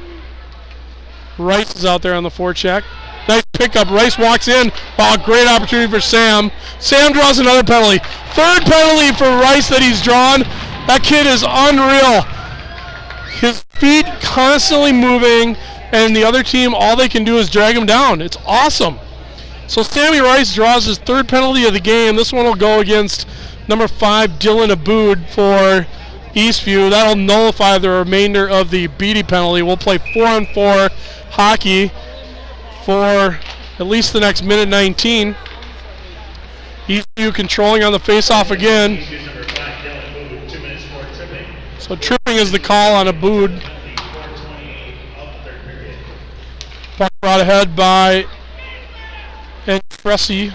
Rice is out there on the forecheck. Nice pickup. Rice walks in. Wow, great opportunity for Sam. Sam draws another penalty. Third penalty for Rice that he's drawn. That kid is unreal. His feet constantly moving, and the other team, all they can do is drag him down. It's awesome. So Sammy Rice draws his third penalty of the game. This one will go against number 5, Dylan Aboud for Eastview. That'll nullify the remainder of the Beatty penalty. We'll play 4-on-4 hockey for at least the next minute 19. Eastview controlling on the face-off again. So tripping is the call on Aboud. Puck brought ahead by Nessie,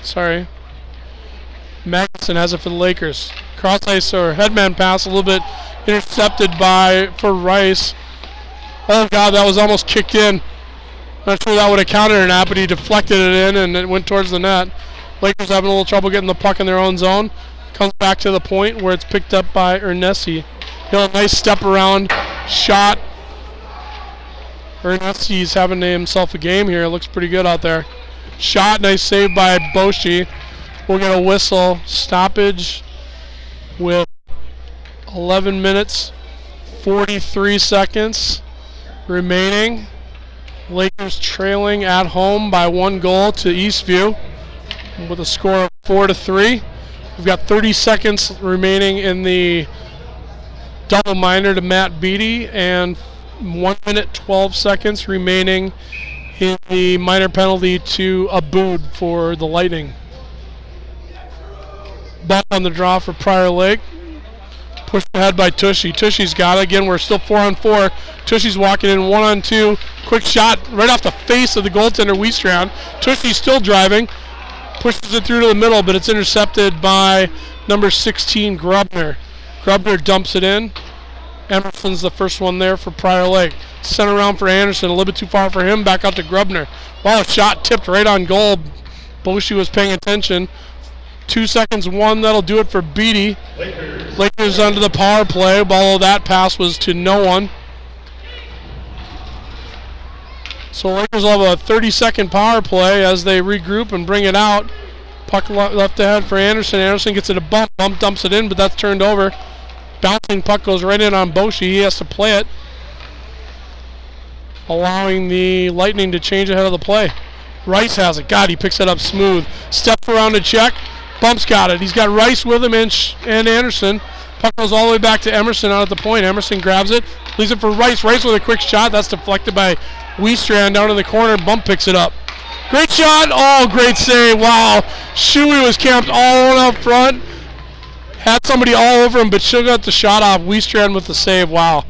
sorry. Magnuson has it for the Lakers. Cross ice or headman pass, a little bit intercepted for Rice. Oh God, that was almost kicked in. Not sure that would have counted or not, but he deflected it in and it went towards the net. Lakers having a little trouble getting the puck in their own zone. Comes back to the point where it's picked up by Ernesti. A nice step around shot. Ernesti's having himself a game here. It looks pretty good out there. Shot, nice save by Boshi. We'll get a whistle. Stoppage with 11 minutes, 43 seconds remaining. Lakers trailing at home by 1 goal to Eastview with a score of 4-3. We've got 30 seconds remaining in the double minor to Matt Beatty and 1 minute 12 seconds remaining in the minor penalty to Aboud for the Lightning. Buck on the draw for Prior Lake. Pushed ahead by Tushy. Tushy's got it. Again, we're still 4-on-4. Tushy's walking in 1-on-2. Quick shot right off the face of the goaltender, Wiestrand. Tushy's still driving. Pushes it through to the middle, but it's intercepted by number 16, Grubner. Grubner dumps it in. Emerson's the first one there for Prior Lake. Sent around for Anderson, a little bit too far for him. Back out to Grubner. Wow, a shot tipped right on goal. Boshi was paying attention. 2 seconds, one. That'll do it for Beatty. Lakers under the power play, although that pass was to no one. So Lakers will have a 30-second power play as they regroup and bring it out. Puck left ahead for Anderson. Anderson gets it a bump. Bump dumps it in, but that's turned over. Bouncing puck goes right in on Boshi. He has to play it, allowing the Lightning to change ahead of the play. Rice has it. God, he picks it up smooth. Steps around to check. Bump's got it. He's got Rice with him and Anderson. Puck goes all the way back to Emerson out at the point. Emerson grabs it. Leaves it for Rice. Rice with a quick shot. That's deflected by Wiestrand down in the corner. Bump picks it up. Great shot. Oh, great save. Wow. Shuey was camped all up front. Had somebody all over him, but still got the shot off. Wiestrand with the save. Wow.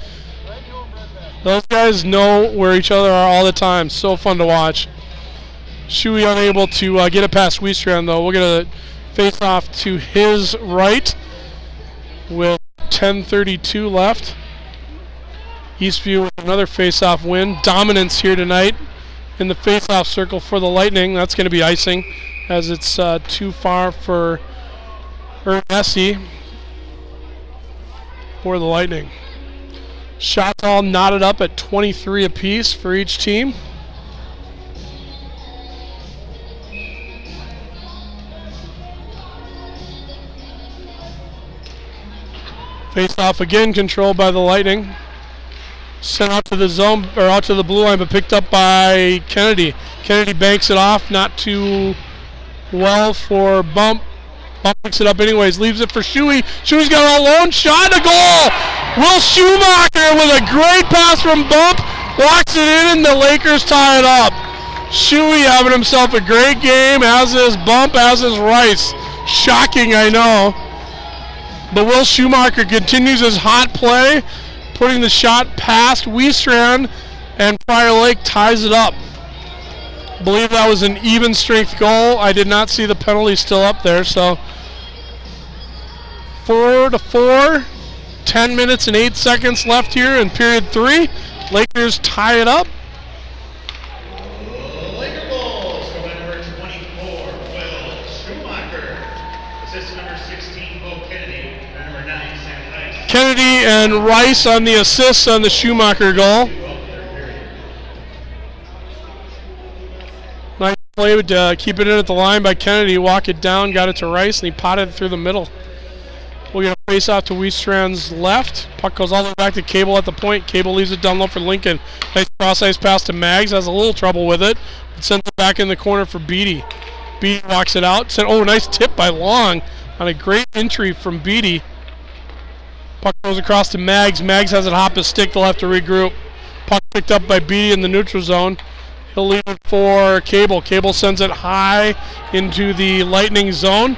Those guys know where each other are all the time. So fun to watch. Shuey unable to get it past Wiestrand, though. We'll get a face off to his right with 10:32 left. Eastview with another face-off win. Dominance here tonight in the face-off circle for the Lightning. That's going to be icing as it's too far for Ernesi for the Lightning. Shots all knotted up at 23 apiece for each team. Face-off again, controlled by the Lightning. Sent out to the zone, or out to the blue line, but picked up by Kennedy. Kennedy banks it off, not too well for Bump. Bump picks it up anyways, leaves it for Shuey. Shuey's got a lone shot, a goal! Will Schumacher with a great pass from Bump, locks it in, and the Lakers tie it up. Shuey having himself a great game, as is Bump, as is Rice. Shocking, I know. But Will Schumacher continues his hot play, putting the shot past Wiestrand, and Prior Lake ties it up. I believe that was an even strength goal. I did not see the penalty still up there, so 4-4, 10 minutes and 8 seconds left here in period 3. Lakers tie it up. Laker goals from number 24, Will Schumacher. Assist number 16, Bo Kennedy. And number 9, Sam Rice. Kennedy and Rice on the assists on the Schumacher goal. Nice play to keep it in at the line by Kennedy. Walk it down, got it to Rice, and he potted it through the middle. We'll get a face off to Wiestrand's left. Puck goes all the way back to Cable at the point. Cable leaves it down low for Lincoln. Nice cross-ice pass to Maggs. Has a little trouble with it, but sends it back in the corner for Beatty. Beatty walks it out. Oh, nice tip by Long on a great entry from Beatty. Puck goes across to Maggs. Maggs has it hop his stick. They'll have to regroup. Puck picked up by Beatty in the neutral zone. He'll leave it for Cable. Cable sends it high into the Lightning zone.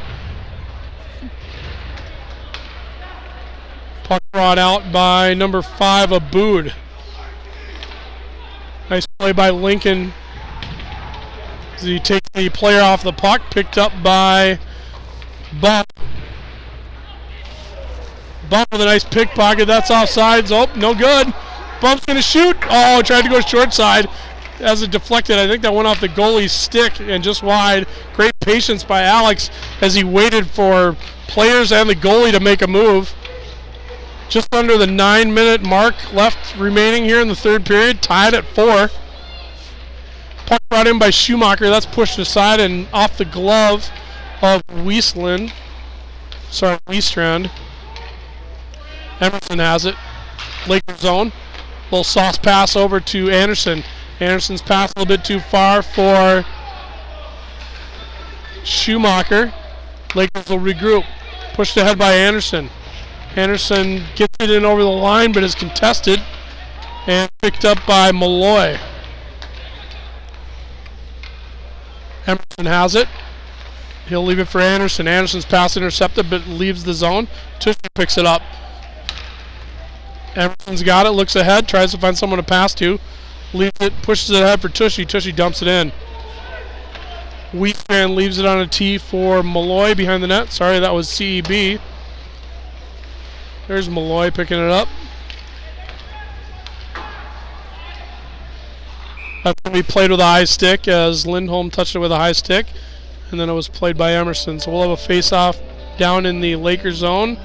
Puck brought out by number 5, Abood. Nice play by Lincoln as he takes the player off the puck. Picked up by Bump. Bump with a nice pickpocket. That's offsides. Oh, no good. Bump's going to shoot. Oh, tried to go short side. As it deflected, I think that went off the goalie's stick and just wide. Great patience by Alex as he waited for players and the goalie to make a move. Just under the 9-minute mark left remaining here in the third period, tied at 4. Puck brought in by Schumacher. That's pushed aside and off the glove of Wiestrand. Emerson has it. Laker zone. Little sauce pass over to Anderson. Anderson's pass a little bit too far for Schumacher. Lakers will regroup. Pushed ahead by Anderson. Anderson gets it in over the line, but is contested and picked up by Malloy. Emerson has it. He'll leave it for Anderson. Anderson's pass intercepted, but leaves the zone. Tushy picks it up. Emerson's got it, looks ahead, tries to find someone to pass to. Leaves it, pushes it ahead for Tushy. Tushy dumps it in. Wheatman leaves it on a tee for Malloy behind the net. Sorry, that was CEB. There's Malloy picking it up. That's going to be played with a high stick as Lindholm touched it with a high stick. and then it was played by Emerson. So we'll have a face-off down in the Laker zone.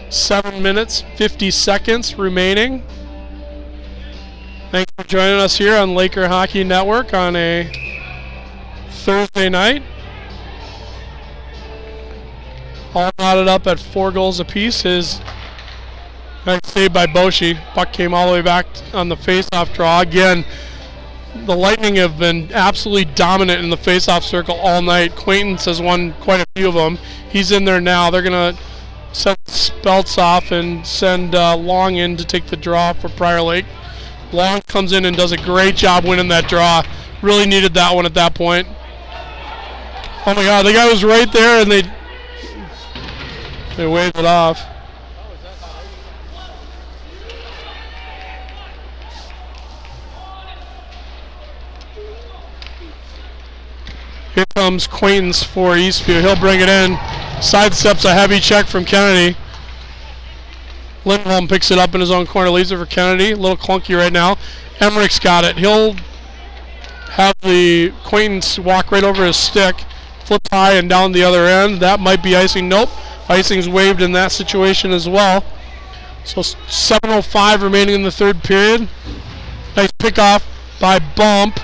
7 minutes, 50 seconds remaining. Thanks for joining us here on Laker Hockey Network on a Thursday night. All knotted up at 4 goals apiece. Is nice save by Boshi. Puck came all the way back on the face-off draw. Again, the Lightning have been absolutely dominant in the face-off circle all night. Quaintance has won quite a few of them. He's in there now. They're going to send Speltz off and send Long in to take the draw for Prior Lake. Long comes in and does a great job winning that draw. Really needed that one at that point. Oh my God, the guy was right there and they waved it off. Here comes Quaintance for Eastview. He'll bring it in. Sidesteps a heavy check from Kennedy. Lindholm picks it up in his own corner, leaves it for Kennedy. A little clunky right now. Emmerich's got it. He'll have the Quaintance walk right over his stick, flip high and down the other end. That might be icing. Nope. Icing's waived in that situation as well. So 7:05 remaining in the third period. Nice pickoff by Bump.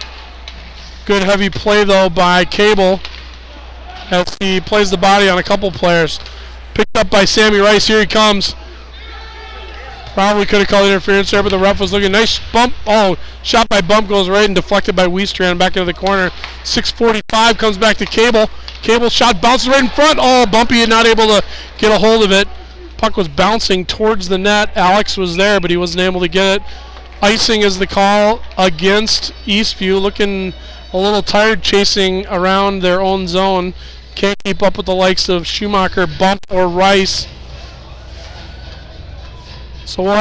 Good heavy play though by Cable as he plays the body on a couple players. Picked up by Sammy Rice. Here he comes. Probably could have called interference there, but the ref was looking. Nice bump. Oh, shot by Bump goes right and deflected by Weestrand back into the corner. 6:45 comes back to Cable. Cable shot bounces right in front. Oh, Bumpy not able to get a hold of it. Puck was bouncing towards the net. Alex was there, but he wasn't able to get it. Icing is the call against Eastview. Looking a little tired chasing around their own zone. Can't keep up with the likes of Schumacher, Bump, or Rice. So we'll